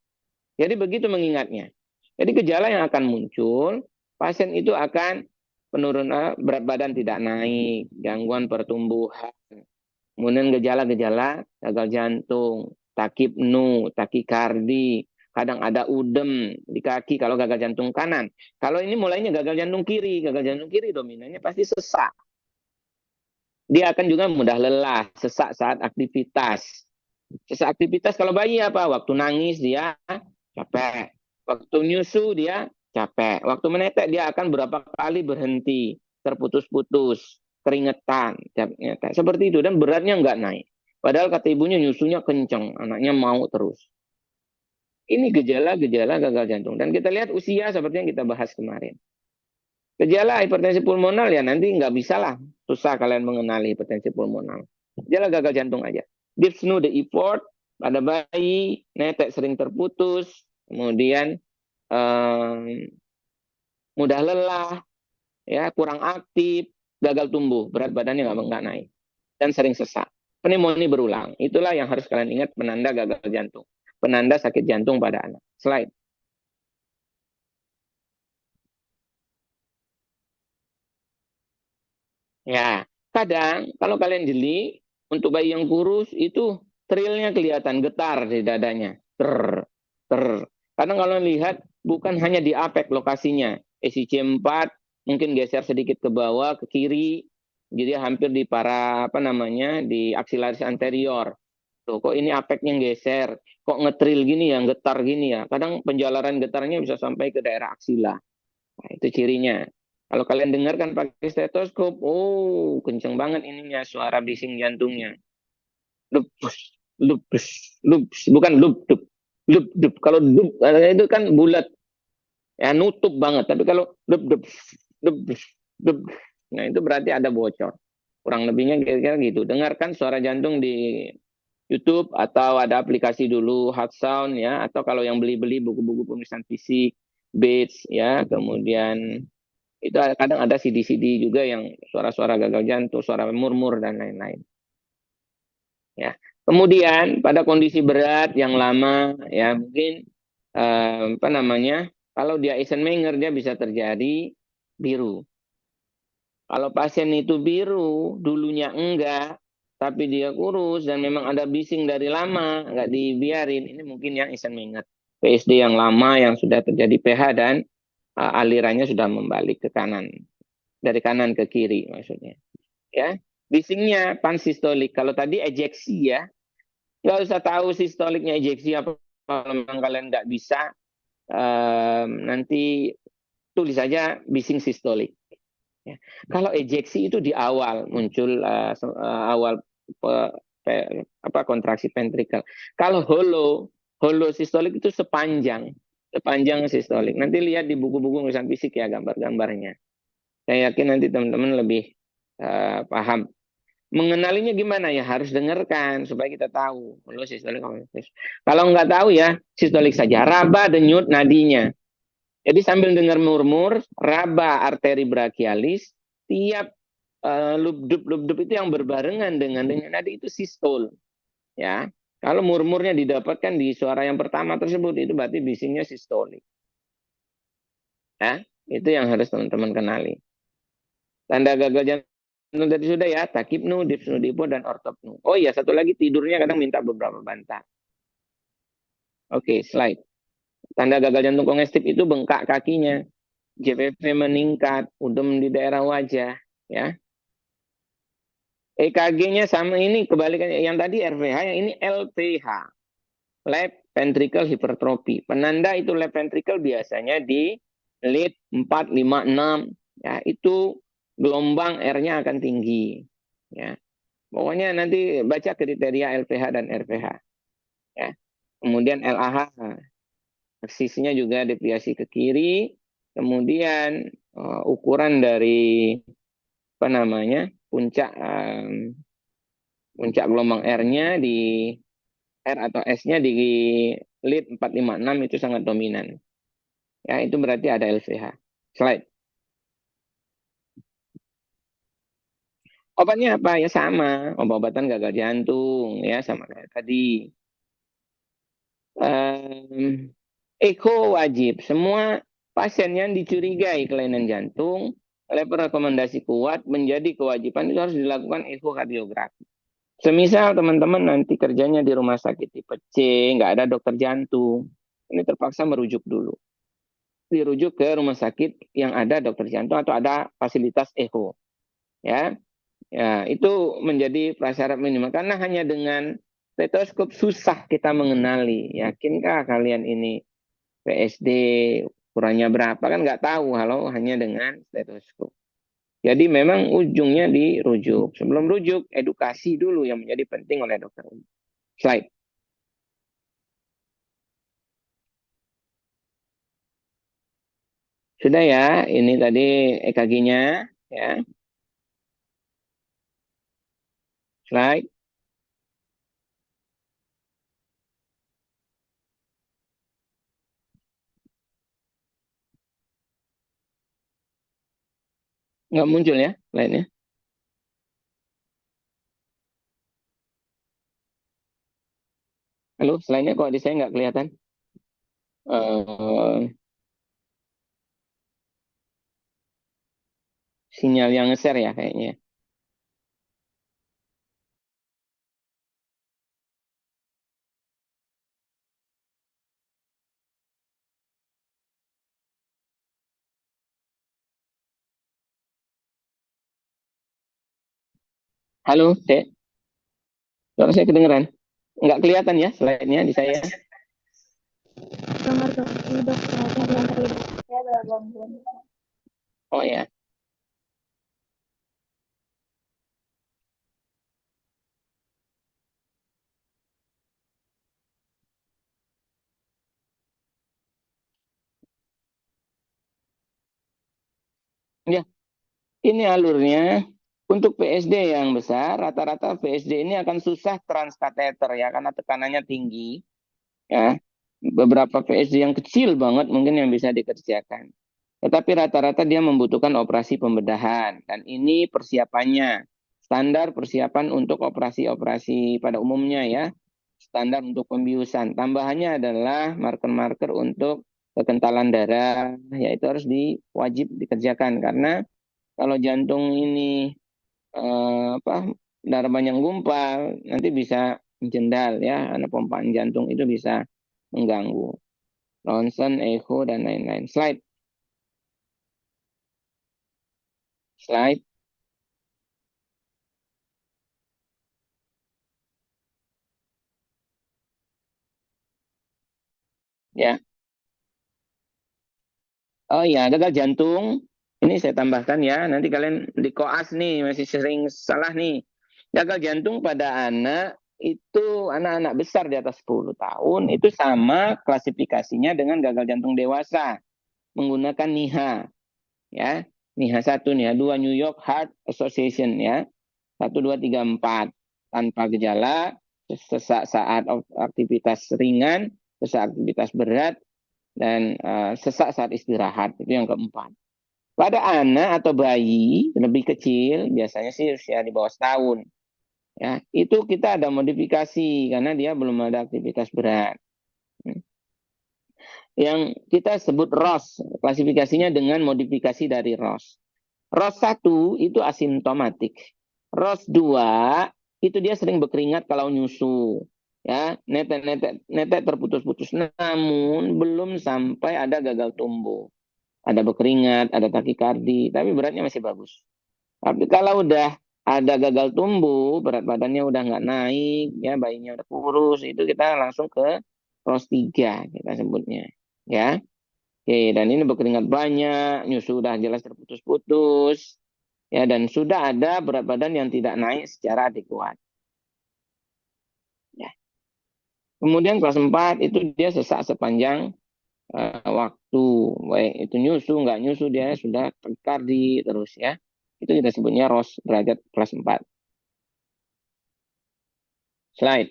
Jadi begitu mengingatnya. Jadi gejala yang akan muncul, pasien itu akan penurunan berat badan tidak naik, gangguan pertumbuhan, kemudian gejala-gejala gagal jantung, takipnu, takikardi, kadang ada udem di kaki kalau gagal jantung kanan. Kalau ini mulainya gagal jantung kiri dominannya pasti sesak. Dia akan juga mudah lelah, sesak saat aktivitas. Sesak aktivitas kalau bayi apa? Waktu nangis dia capek. Waktu nyusu dia capek. Waktu menetek dia akan berapa kali berhenti, terputus-putus, keringetan. Seperti itu. Dan beratnya nggak naik. Padahal kata ibunya nyusunya kenceng, anaknya mau terus. Ini gejala-gejala gagal jantung. Dan kita lihat usia seperti yang kita bahas kemarin. Gejala hipertensi pulmonal ya nanti nggak bisa lah. Susah kalian mengenali hipertensi pulmonal. Gejala gagal jantung aja. Dyspnea the effort, pada bayi, netek sering terputus, kemudian mudah lelah, ya kurang aktif, gagal tumbuh, berat badannya nggak naik, dan sering sesak. Pneumonia berulang. Itulah yang harus kalian ingat penanda gagal jantung. Penanda sakit jantung pada anak. Slide. Ya, kadang kalau kalian jeli, untuk bayi yang kurus itu trilnya kelihatan getar di dadanya. Ter, ter. Kadang kalau lihat bukan hanya di apek lokasinya, SIC4 mungkin geser sedikit ke bawah, ke kiri, jadi hampir di apa namanya, di aksilaris anterior. Tuh, kok ini apeknya geser, kok ngetril gini ya, getar gini ya. Kadang penjalaran getarnya bisa sampai ke daerah aksila. Nah, itu cirinya. Kalau kalian dengarkan pakai stetoskop, oh, kenceng banget ininya suara bising jantungnya. Lupus, lupus, lupus, bukan lup, lup. Dup, dup. Kalau dup itu kan bulat, ya nutup banget. Tapi kalau dup, dup, dup, dup, nah itu berarti ada bocor. Kurang lebihnya kira-kira gitu. Dengarkan suara jantung di YouTube atau ada aplikasi dulu Heart Sound ya, atau kalau yang beli-beli buku-buku pemeriksaan fisik, Beats ya, kemudian itu kadang ada CD-CD juga yang suara-suara gagal jantung, suara murmur dan lain-lain. Ya. Kemudian pada kondisi berat yang lama ya mungkin apa namanya? Kalau dia Eisenmenger dia bisa terjadi biru. Kalau pasien itu biru, dulunya enggak, tapi dia kurus dan memang ada bising dari lama, enggak dibiarin, ini mungkin yang Eisenmenger. PSD yang lama yang sudah terjadi PH dan alirannya sudah membalik ke kanan, dari kanan ke kiri maksudnya. Ya, bisingnya pansistolik. Kalau tadi ejeksi ya, nggak usah tahu sistoliknya ejeksi apa. Kalau memang kalian nggak bisa, nanti tulis saja bising sistolik. Ya. Kalau ejeksi itu di awal muncul awal apa kontraksi ventrikel. Kalau holo sistolik itu sepanjang sistolik. Nanti lihat di buku-buku pemeriksaan fisik ya gambar-gambarnya. Saya yakin nanti teman-teman lebih paham. Mengenalinya gimana ya? Harus dengarkan supaya kita tahu. Holo sistolik. Kalau nggak tahu ya sistolik saja. Raba denyut nadinya. Jadi sambil dengar murmur, raba arteri brachialis, tiap lubdup itu yang berbarengan dengan nadi itu sistol. Ya, kalau murmurnya didapatkan di suara yang pertama tersebut itu berarti bisingnya sistolik. Ya, itu yang harus teman-teman kenali. Tanda gagal jantung tadi sudah ya, takipnu, dipsnu dipo dan ortopnu. Oh iya, satu lagi tidurnya kadang minta beberapa bantal. Oke, slide. Tanda gagal jantung kongestif itu bengkak kakinya, JVV meningkat, udem di daerah wajah, ya. EKG-nya sama ini kebalikannya. Yang tadi RVH, yang ini LVH. Left ventricle hypertrophy. Penanda itu left ventricle biasanya di lead 4, 5, 6. Ya, itu gelombang R-nya akan tinggi. Ya. Pokoknya nanti baca kriteria LVH dan RVH. Ya. Kemudian LAH, sisinya juga deviasi ke kiri. Kemudian ukuran dari apa namanya puncak gelombang R-nya di R atau S-nya di lead 456 itu sangat dominan. Ya, itu berarti ada LVH. Slide. Obatnya apa? Ya sama, obat-obatan gagal jantung ya sama kayak tadi. Eko wajib. Semua pasien yang dicurigai kelainan jantung oleh rekomendasi kuat menjadi kewajiban itu harus dilakukan ekokardiografi. Semisal teman-teman nanti kerjanya di rumah sakit tipe C, nggak ada dokter jantung, ini terpaksa merujuk dulu. Dirujuk ke rumah sakit yang ada dokter jantung atau ada fasilitas echo. Ya, ya itu menjadi prasyarat minimal karena hanya dengan stetoskop susah kita mengenali. Yakinkah kalian ini PSD ukurannya berapa kan nggak tahu kalau hanya dengan stetoskop. Jadi memang ujungnya dirujuk. Sebelum rujuk, edukasi dulu yang menjadi penting oleh dokter umum. Slide. Sudah ya, ini tadi EKG-nya. Ya. Slide. Nggak muncul ya slide-nya. Halo, slide-nya kok di saya nggak kelihatan? Uh, sinyal yang nge-share ya kayaknya. Halo, Dek. Suara saya kedengeran? Nggak kelihatan ya slide-nya di saya? Dengar dok, ini dok, yang tadi saya ada gangguan. Oh ya. Ya, ini alurnya. Untuk PSD yang besar, rata-rata PSD ini akan susah transkateter ya, karena tekanannya tinggi. Ya, beberapa PSD yang kecil banget mungkin yang bisa dikerjakan. Tetapi rata-rata dia membutuhkan operasi pembedahan. Dan ini persiapannya. Standar persiapan untuk operasi-operasi pada umumnya ya. Standar untuk pembiusan. Tambahannya adalah marker-marker untuk kekentalan darah. Yaitu harus wajib dikerjakan. Karena kalau jantung ini darah banyak gumpal, nanti bisa jendal ya. Karena pompaan jantung itu bisa mengganggu. Ronsen, echo, dan lain-lain. Slide. Slide. Ya. Oh iya, gagal jantung. Ini saya tambahkan ya. Nanti kalian di koas nih masih sering salah nih. Gagal jantung pada anak itu anak-anak besar di atas 10 tahun itu sama klasifikasinya dengan gagal jantung dewasa menggunakan NIHA ya. NIHA 1, NIHA 2 New York Heart Association ya. 1, 2, 3, 4 tanpa gejala, sesak saat aktivitas ringan, sesak aktivitas berat, dan sesak saat istirahat. Itu yang keempat. Pada anak atau bayi lebih kecil, biasanya sih usia di bawah setahun, ya itu kita ada modifikasi karena dia belum ada aktivitas berat. Yang kita sebut ROS, klasifikasinya dengan modifikasi dari ROS. ROS 1 itu asimptomatik. ROS 2 itu dia sering berkeringat kalau nyusu. Ya, netek terputus-putus, namun belum sampai ada gagal tumbuh. Ada berkeringat, ada takikardi, tapi beratnya masih bagus. Tapi kalau udah ada gagal tumbuh, berat badannya udah nggak naik, ya bayinya udah kurus, itu kita langsung ke ROS 3 kita sebutnya. Ya, oke, dan ini berkeringat banyak, nyusu udah jelas terputus-putus, ya dan sudah ada berat badan yang tidak naik secara adekuat. Ya. Kemudian kelas 4 itu dia sesak sepanjang waktu, baik itu nyusu nggak nyusu dia sudah takikardi terus ya. Itu kita sebutnya ROS derajat kelas 4. Slide.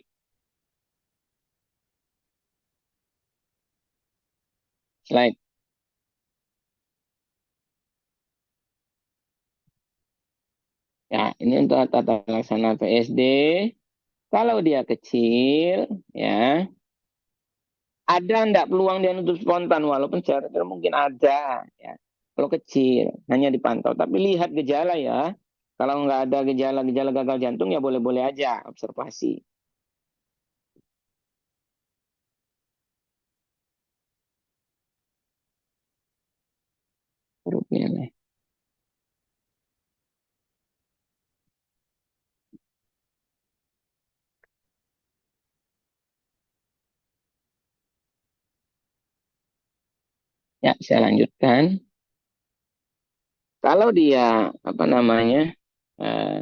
Slide. Ya, ini untuk tata laksana PSD. Kalau dia kecil, ya ada enggak peluang dia nutup spontan walaupun secara mungkin ada ya. Kalau kecil hanya dipantau tapi lihat gejala ya. Kalau nggak ada gejala-gejala gagal jantung ya boleh-boleh aja observasi. Grupnya nih. Ya, saya lanjutkan. Kalau dia apa namanya eh,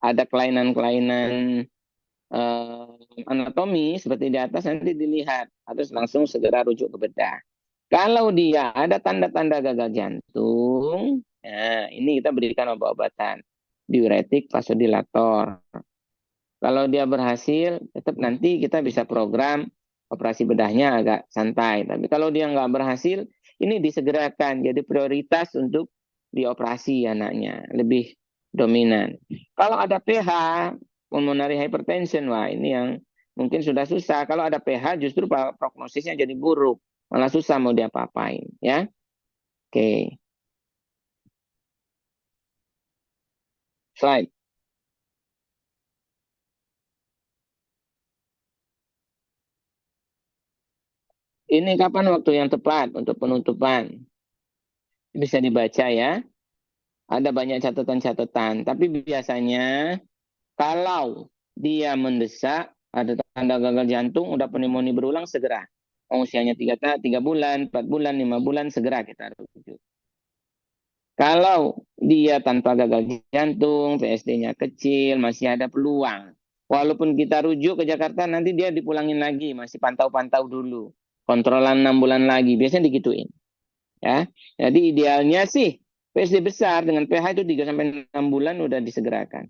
ada kelainan-kelainan anatomi seperti di atas nanti dilihat harus langsung segera rujuk ke bedah. Kalau dia ada tanda-tanda gagal jantung, nah ini kita berikan obat-obatan diuretik, vasodilator. Kalau dia berhasil, tetap nanti kita bisa program operasi bedahnya agak santai. Tapi kalau dia nggak berhasil, ini disegerakan jadi prioritas untuk dioperasi anaknya lebih dominan. Kalau ada PH, pulmonary hypertension, wah ini yang mungkin sudah susah. Kalau ada PH justru prognosisnya jadi buruk, malah susah mau diapa-apain, ya. Oke, slide. Ini kapan waktu yang tepat untuk penutupan? Bisa dibaca ya. Ada banyak catatan-catatan, tapi biasanya kalau dia mendesak, ada tanda gagal jantung, udah pneumonia berulang, segera. Usianya 3 bulan, 4 bulan, 5 bulan, segera kita rujuk. Kalau dia tanpa gagal jantung, PSD-nya kecil, masih ada peluang. Walaupun kita rujuk ke Jakarta, nanti dia dipulangin lagi, masih pantau-pantau dulu. Kontrolan 6 bulan lagi, biasanya digituin. Ya. Jadi idealnya sih PSD besar dengan pH itu 3 sampai 6 bulan udah disegerakan.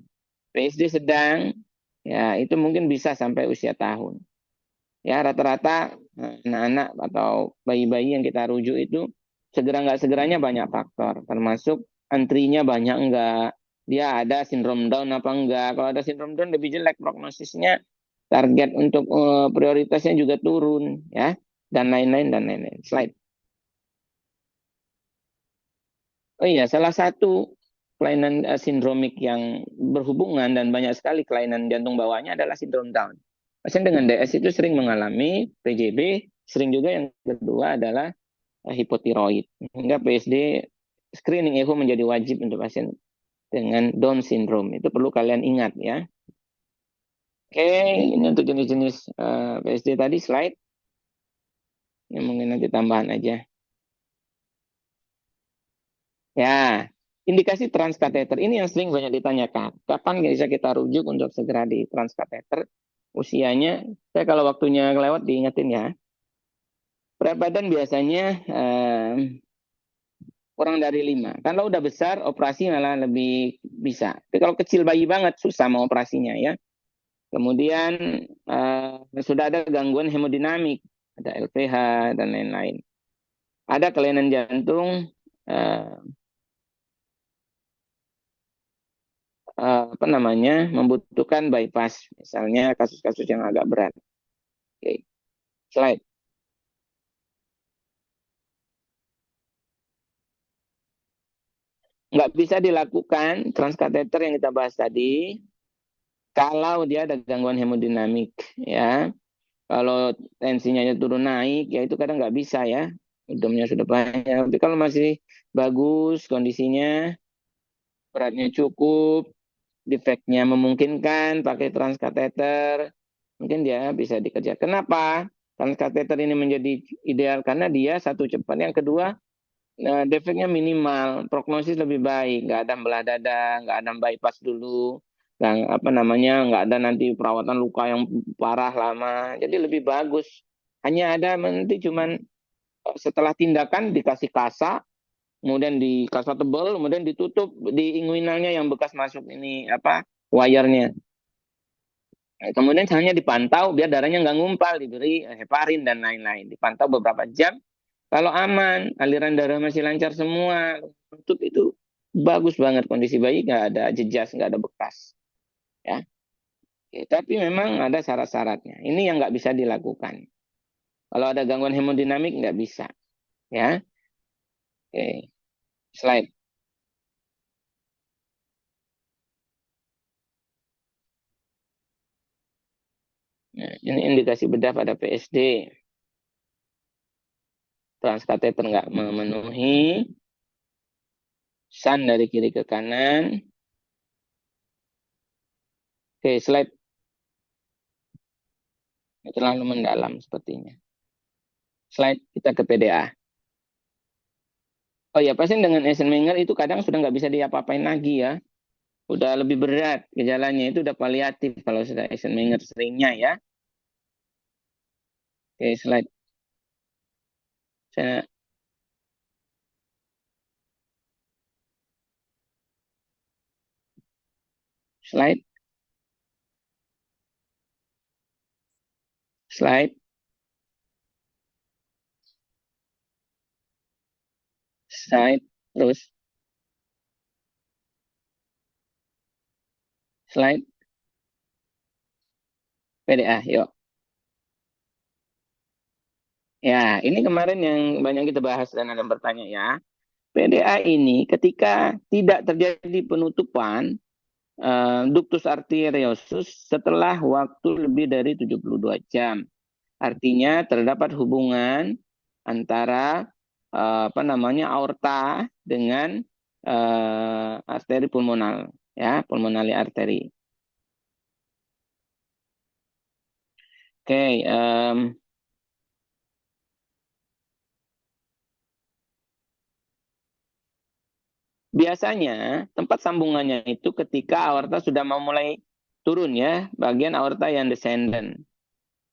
PSD sedang ya itu mungkin bisa sampai usia tahun. Ya rata-rata anak-anak atau bayi-bayi yang kita rujuk itu segera nggak segeranya banyak faktor, termasuk antrinya banyak enggak, dia ada sindrom Down apa enggak. Kalau ada sindrom Down lebih jelek prognosisnya, target untuk prioritasnya juga turun ya, dan lain-lain dan lain-lain. Slide. Oh iya, salah satu kelainan sindromik yang berhubungan dan banyak sekali kelainan jantung bawaannya adalah sindrom Down. Pasien dengan DS itu sering mengalami PJB, sering juga yang kedua adalah hipotiroid. Hingga PSD screening echo menjadi wajib untuk pasien dengan Down syndrome. Itu perlu kalian ingat ya. Oke, ini untuk jenis-jenis PSD tadi slide. Ini mungkin nanti tambahan aja. Ya, indikasi transkateter ini yang sering banyak ditanyakan. Kapan bisa kita rujuk untuk segera di transkateter? Usianya, saya kalau waktunya kelewat diingetin ya. Berat badan biasanya kurang dari 5. Kalau udah besar, operasi malah lebih bisa. Tapi kalau kecil bayi banget, susah mau operasinya ya. Kemudian sudah ada gangguan hemodinamik, ada LPH dan lain-lain. Ada kelainan jantung, apa namanya, membutuhkan bypass, misalnya kasus-kasus yang agak berat. Oke, slide. Nggak bisa dilakukan transkateter yang kita bahas tadi kalau dia ada gangguan hemodinamik ya. Kalau tensinya turun naik ya itu kadang nggak bisa ya, udomnya sudah banyak. Tapi kalau masih bagus kondisinya, beratnya cukup, defeknya memungkinkan pakai transkateter, mungkin dia bisa dikerja. Kenapa transkateter ini menjadi ideal? Karena dia satu cepat, yang kedua defeknya minimal, prognosis lebih baik, nggak ada belah dada, nggak ada bypass dulu, dan apa namanya, nggak ada nanti perawatan luka yang parah lama, jadi lebih bagus. Hanya ada nanti cuman setelah tindakan dikasih kasa, kemudian di kasa tebal, kemudian ditutup di inguinalnya yang bekas masuk ini apa wire-nya. Kemudian hanya dipantau biar darahnya nggak ngumpal, diberi heparin dan lain-lain. Dipantau beberapa jam. Kalau aman, aliran darah masih lancar semua, tutup itu bagus banget kondisi bayi, nggak ada jejas, nggak ada bekas. Ya, oke, tapi memang ada syarat-syaratnya. Ini yang nggak bisa dilakukan. Kalau ada gangguan hemodinamik nggak bisa. Ya, oke, slide. Nah, ini indikasi bedah pada PSD. Transkateter nggak memenuhi, sun dari kiri ke kanan. Oke, slide. Terlalu mendalam sepertinya. Slide, kita ke PDA. Oh ya, pasien dengan Eisenmenger itu kadang sudah nggak bisa diapa-apain lagi ya. Udah lebih berat gejalanya, itu udah paliatif kalau sudah Eisenmenger seringnya ya. Oke, slide. Saya slide. Slide. Slide. Terus slide. PDA, yuk. Ya, ini kemarin yang banyak kita bahas dan ada yang bertanya ya. PDA ini ketika tidak terjadi penutupan ductus arteriosus setelah waktu lebih dari 72 jam. Artinya terdapat hubungan antara apa namanya aorta dengan arteri pulmonal ya, pulmonale arteri. Oke, biasanya tempat sambungannya itu ketika aorta sudah mau mulai turun ya, bagian aorta yang descendant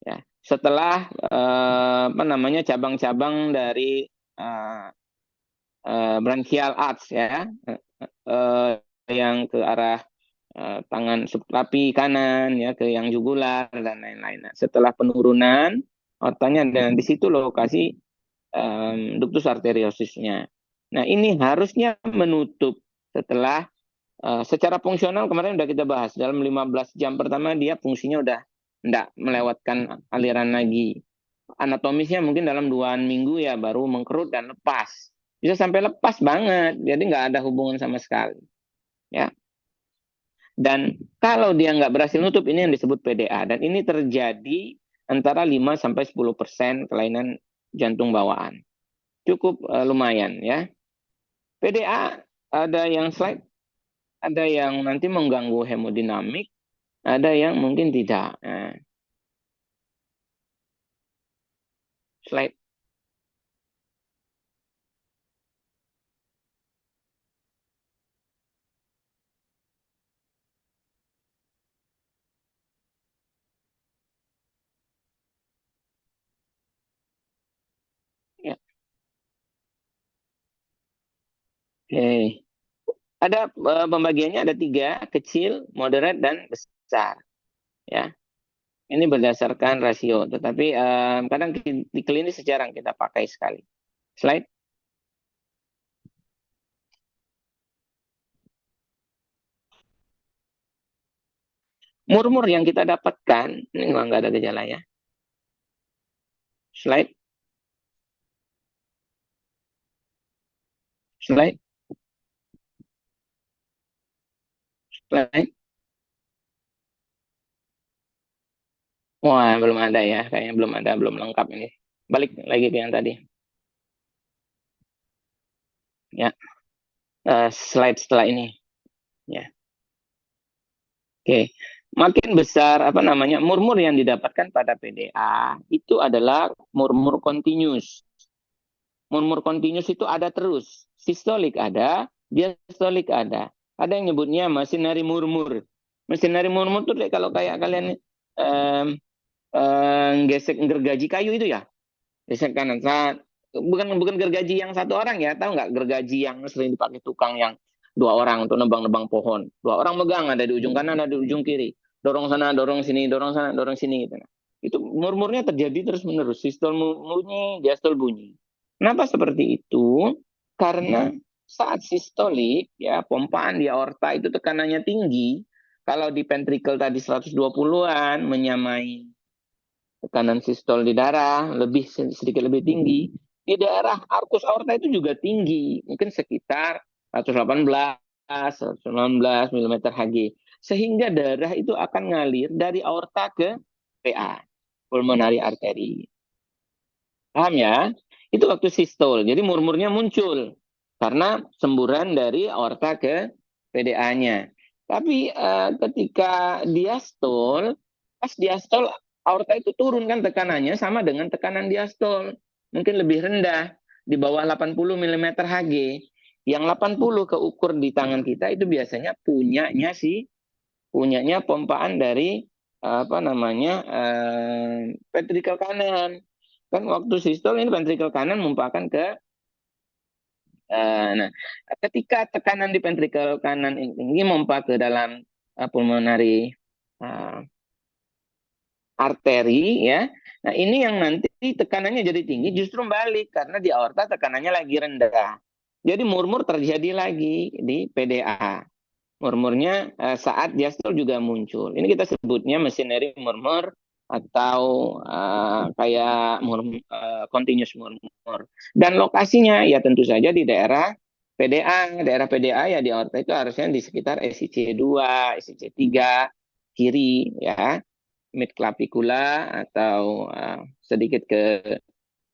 ya. Setelah apa namanya cabang-cabang dari branchial arch ya, yang ke arah tangan subklavi kanan ya, ke yang jugular dan lain-lain. Nah, setelah penurunan aortanya, dan di situ lokasi ductus arteriosisnya. Nah, ini harusnya menutup setelah secara fungsional kemarin udah kita bahas, dalam 15 jam pertama dia fungsinya udah enggak melewatkan aliran lagi. Anatomisnya mungkin dalam 2 minggu ya baru mengkerut dan lepas. Bisa sampai lepas banget, jadi nggak ada hubungan sama sekali. Ya. Dan kalau dia nggak berhasil nutup, ini yang disebut PDA. Dan ini terjadi antara 5-10% kelainan jantung bawaan. Cukup lumayan ya. PDA ada yang slide, ada yang nanti mengganggu hemodinamik, ada yang mungkin tidak. Nah, slide. Ya. Oke. Ada pembagiannya ada 3, kecil, moderate, dan besar. Ya. Ini berdasarkan rasio, tetapi kadang di klinis jarang kita pakai sekali. Slide. Murmur yang kita dapatkan, ini nggak ada gejala ya. Slide. Slide. Slide. Wah, belum ada ya. Kayaknya belum ada, belum lengkap ini. Balik lagi ke yang tadi. Ya. Slide setelah ini. Ya. Oke. Makin besar murmur yang didapatkan pada PDA itu adalah murmur continuous. Murmur continuous itu ada terus. Sistolik ada, diastolik ada. Ada yang nyebutnya machinery murmur. Machinery murmur itu kalau kayak kalian gesek gergaji kayu itu ya. Gesek kanan. Bukan gergaji yang satu orang ya. Tahu nggak gergaji yang sering dipakai tukang yang 2 orang untuk nebang-nebang pohon. 2 orang megang, ada di ujung kanan, ada di ujung kiri. Dorong sana, dorong sini, dorong sana, dorong sini. Gitu. Itu murmurnya terjadi terus-menerus. Sistol bunyi, diastol bunyi. Kenapa seperti itu? Karena saat sistolik, ya pompaan di aorta itu tekanannya tinggi. Kalau di ventricle tadi 120-an menyamai tekanan sistol di darah sedikit lebih tinggi, di daerah arkus aorta itu juga tinggi, mungkin sekitar 118, 119 mm Hg, sehingga darah itu akan ngalir dari aorta ke PA, pulmonary artery. Paham ya? Itu waktu sistol. Jadi murmurnya muncul karena semburan dari aorta ke PDA-nya. Tapi ketika diastol, pas diastol aorta itu turun kan tekanannya sama dengan tekanan diastol. Mungkin lebih rendah, di bawah 80 mm Hg. Yang 80 keukur di tangan kita itu biasanya punyanya pompaan dari ventrikel kanan. Kan waktu sistol ini ventrikel kanan mempakan ke nah, ketika tekanan di ventrikel kanan ini mempa ke dalam pulmonary arteri ya. Nah, ini yang nanti tekanannya jadi tinggi justru balik karena di aorta tekanannya lagi rendah. Jadi murmur terjadi lagi di PDA. Murmurnya saat diastol juga muncul. Ini kita sebutnya machinery murmur atau kayak continuous murmur. Dan lokasinya ya tentu saja di daerah PDA. Daerah PDA ya di aorta itu harusnya di sekitar SIC2, SIC3 kiri ya, mid clavicula atau sedikit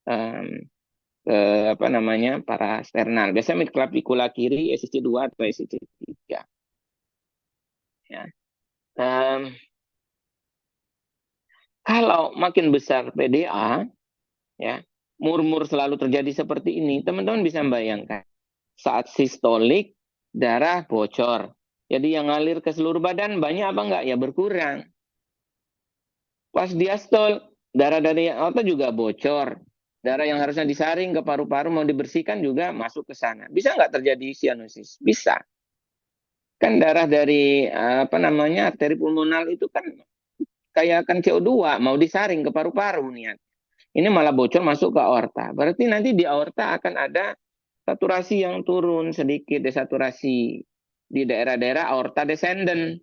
um, ke parasternal. Biasanya mid clavicula kiri, SIC2 atau SIC3. Ya. Kalau makin besar PDA, ya, murmur selalu terjadi seperti ini, teman-teman bisa membayangkan saat sistolik darah bocor. Jadi yang ngalir ke seluruh badan banyak apa enggak? Ya berkurang. Pas diastol, darah dari aorta juga bocor. Darah yang harusnya disaring ke paru-paru mau dibersihkan juga masuk ke sana. Bisa nggak terjadi sianosis? Bisa. Kan darah dari arteri pulmonal itu kan kayak kan CO2 mau disaring ke paru-paru nih. Ini malah bocor masuk ke aorta. Berarti nanti di aorta akan ada saturasi yang turun sedikit, desaturasi di daerah-daerah aorta descendant.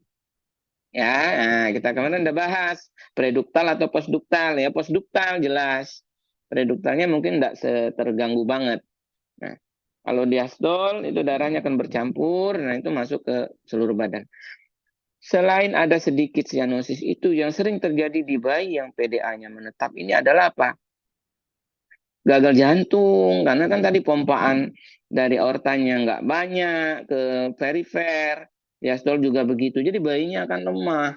Ya, nah, kita kemarin udah bahas preduktal atau postduktal ya. Postduktal jelas. Preduktalnya mungkin tidak terganggu banget. Nah, kalau diastol itu darahnya akan bercampur, nah itu masuk ke seluruh badan. Selain ada sedikit sianosis itu yang sering terjadi di bayi yang PDA-nya menetap ini adalah apa? Gagal jantung, karena kan tadi pompaan dari aortanya nggak banyak ke perifer, diastol juga begitu. Jadi bayinya akan lemah.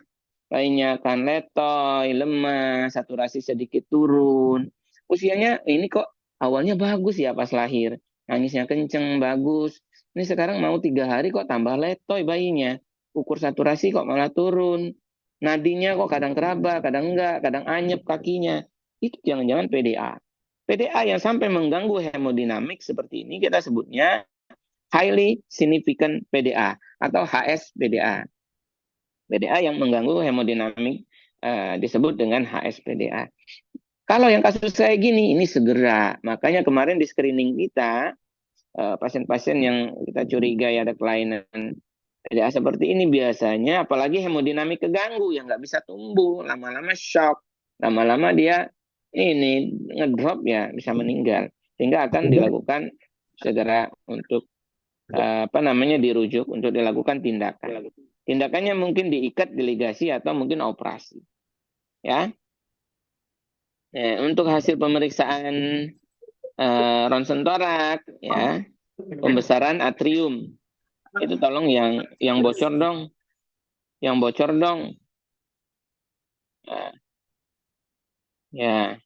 Lainnya kan letoy, lemah, saturasi sedikit turun. Usianya ini kok awalnya bagus ya pas lahir. Nangisnya kenceng, bagus. Ini sekarang mau 3 hari kok tambah letoy bayinya. Ukur saturasi kok malah turun. Nadinya kok kadang keraba, kadang enggak, kadang anyep kakinya. Itu jangan-jangan PDA. PDA yang sampai mengganggu hemodinamik seperti ini kita sebutnya highly significant PDA atau HSPDA. PDA yang mengganggu hemodinamik disebut dengan HSPDA. Kalau yang kasus kayak gini, ini segera. Makanya kemarin di screening kita, pasien-pasien yang kita curigai ada kelainan PDA seperti ini biasanya, apalagi hemodinamik keganggu, yang nggak bisa tumbuh, lama-lama shock, lama-lama dia ini ngedrop ya, bisa meninggal. Sehingga akan dilakukan segera untuk dirujuk untuk dilakukan tindakan. Tindakannya mungkin diikat, delegasi atau mungkin operasi. Ya. Untuk hasil pemeriksaan ronsen torak, ya, pembesaran atrium, itu tolong yang bocor dong, yang bocor dong. Ya.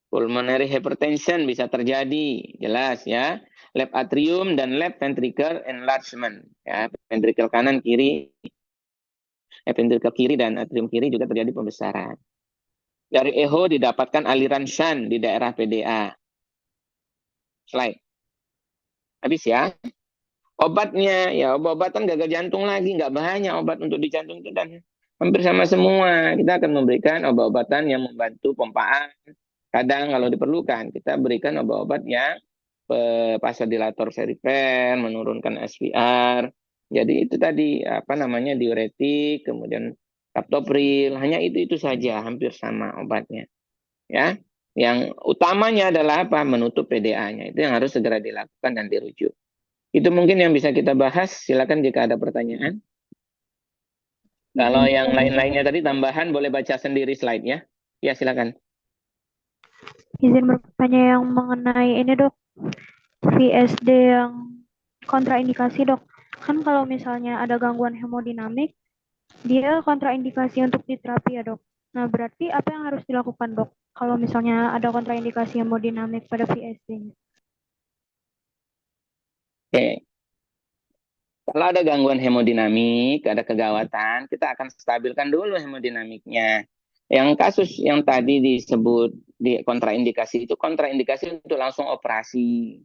Pulmonary hypertension bisa terjadi, jelas ya. Left atrium dan left ventricle enlargement, ya, ventricle kanan kiri, ventricle kiri dan atrium kiri juga terjadi pembesaran. Dari echo didapatkan aliran shunt di daerah PDA. Slide. Habis ya. Obatnya, ya obat-obatan gagal jantung lagi, nggak banyak obat untuk di jantung itu dan hampir sama semua. Kita akan memberikan obat-obatan yang membantu pompaan. Kadang kalau diperlukan, kita berikan obat-obat yang vasodilator perifer, menurunkan SVR. Jadi itu tadi diuretik, kemudian captopril, hanya itu saja, hampir sama obatnya. Ya, yang utamanya adalah apa? Menutup PDA-nya. Itu yang harus segera dilakukan dan dirujuk. Itu mungkin yang bisa kita bahas. Silakan jika ada pertanyaan. Kalau yang lain-lainnya tadi tambahan boleh baca sendiri slide-nya. Ya, silakan. Izin bertanya yang mengenai ini dok, VSD yang kontraindikasi dok. Kan kalau misalnya ada gangguan hemodinamik, dia kontraindikasi untuk diterapi ya dok. Nah berarti apa yang harus dilakukan dok kalau misalnya ada kontraindikasi hemodinamik pada VSD-nya? Oke. Kalau ada gangguan hemodinamik, ada kegawatan, kita akan stabilkan dulu hemodinamiknya. Yang kasus yang tadi disebut di kontraindikasi itu kontraindikasi untuk langsung operasi.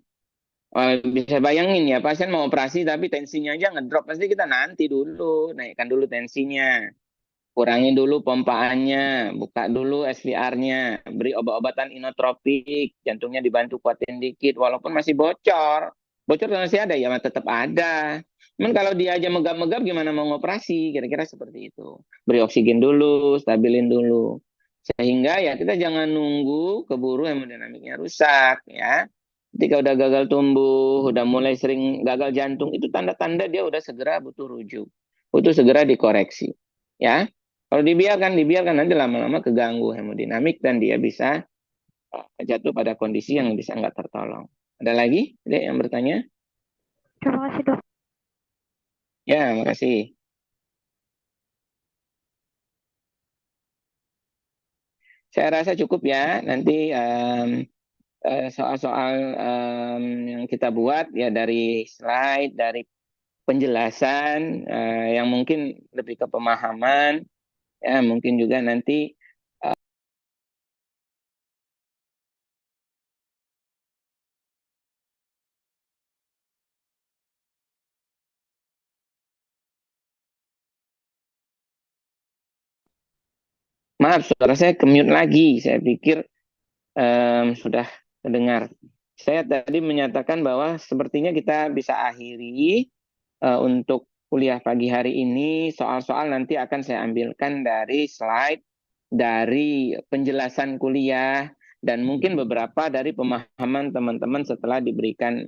Bisa bayangin ya, pasien mau operasi tapi tensinya aja ngedrop, pasti kita nanti dulu, naikkan dulu tensinya. Kurangi dulu pompaannya, buka dulu SVR-nya, beri obat-obatan inotropik, jantungnya dibantu kuatin dikit, walaupun masih bocor. Bocor masih ada, ya tetap ada. Cuman kalau dia aja megap-megap gimana mau ngoperasi, kira-kira seperti itu. Beri oksigen dulu, stabilin dulu. Sehingga ya kita jangan nunggu keburu hemodinamiknya rusak ya. Ketika udah gagal tumbuh, udah mulai sering gagal jantung, itu tanda-tanda dia udah segera butuh rujuk. Butuh segera dikoreksi. Ya. Kalau dibiarkan nanti lama-lama keganggu hemodinamik dan dia bisa jatuh pada kondisi yang bisa nggak tertolong. Ada lagi, Dek, yang bertanya? Terima kasih dok. Ya, makasih. Saya rasa cukup ya. Nanti soal-soal yang kita buat ya dari slide, dari penjelasan yang mungkin lebih ke pemahaman, ya mungkin juga nanti Maaf, suara saya ke-mute lagi. Saya pikir sudah terdengar. Saya tadi menyatakan bahwa sepertinya kita bisa akhiri untuk kuliah pagi hari ini. Soal-soal nanti akan saya ambilkan dari slide, dari penjelasan kuliah, dan mungkin beberapa dari pemahaman teman-teman setelah diberikan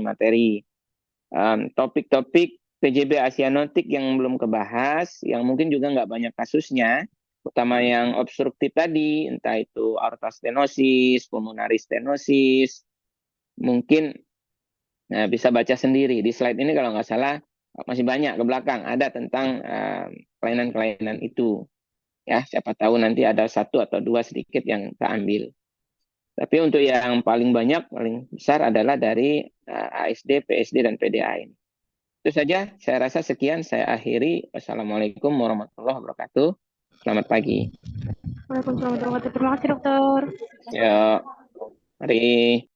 materi. Topik-topik PJB Asianotik yang belum kebahas, yang mungkin juga nggak banyak kasusnya, utama yang obstruktif tadi, entah itu aorta stenosis, pulmonary stenosis, mungkin bisa baca sendiri. Di slide ini kalau nggak salah masih banyak ke belakang, ada tentang kelainan-kelainan itu. Ya, siapa tahu nanti ada satu atau dua sedikit yang keambil. Tapi untuk yang paling banyak, paling besar adalah dari ASD, PSD, dan PDA ini. Itu saja, saya rasa sekian, saya akhiri. Wassalamualaikum warahmatullahi wabarakatuh. Selamat pagi. Waalaikumsalam warahmatullahi wabarakatuh. Terima kasih dokter. Ya, mari.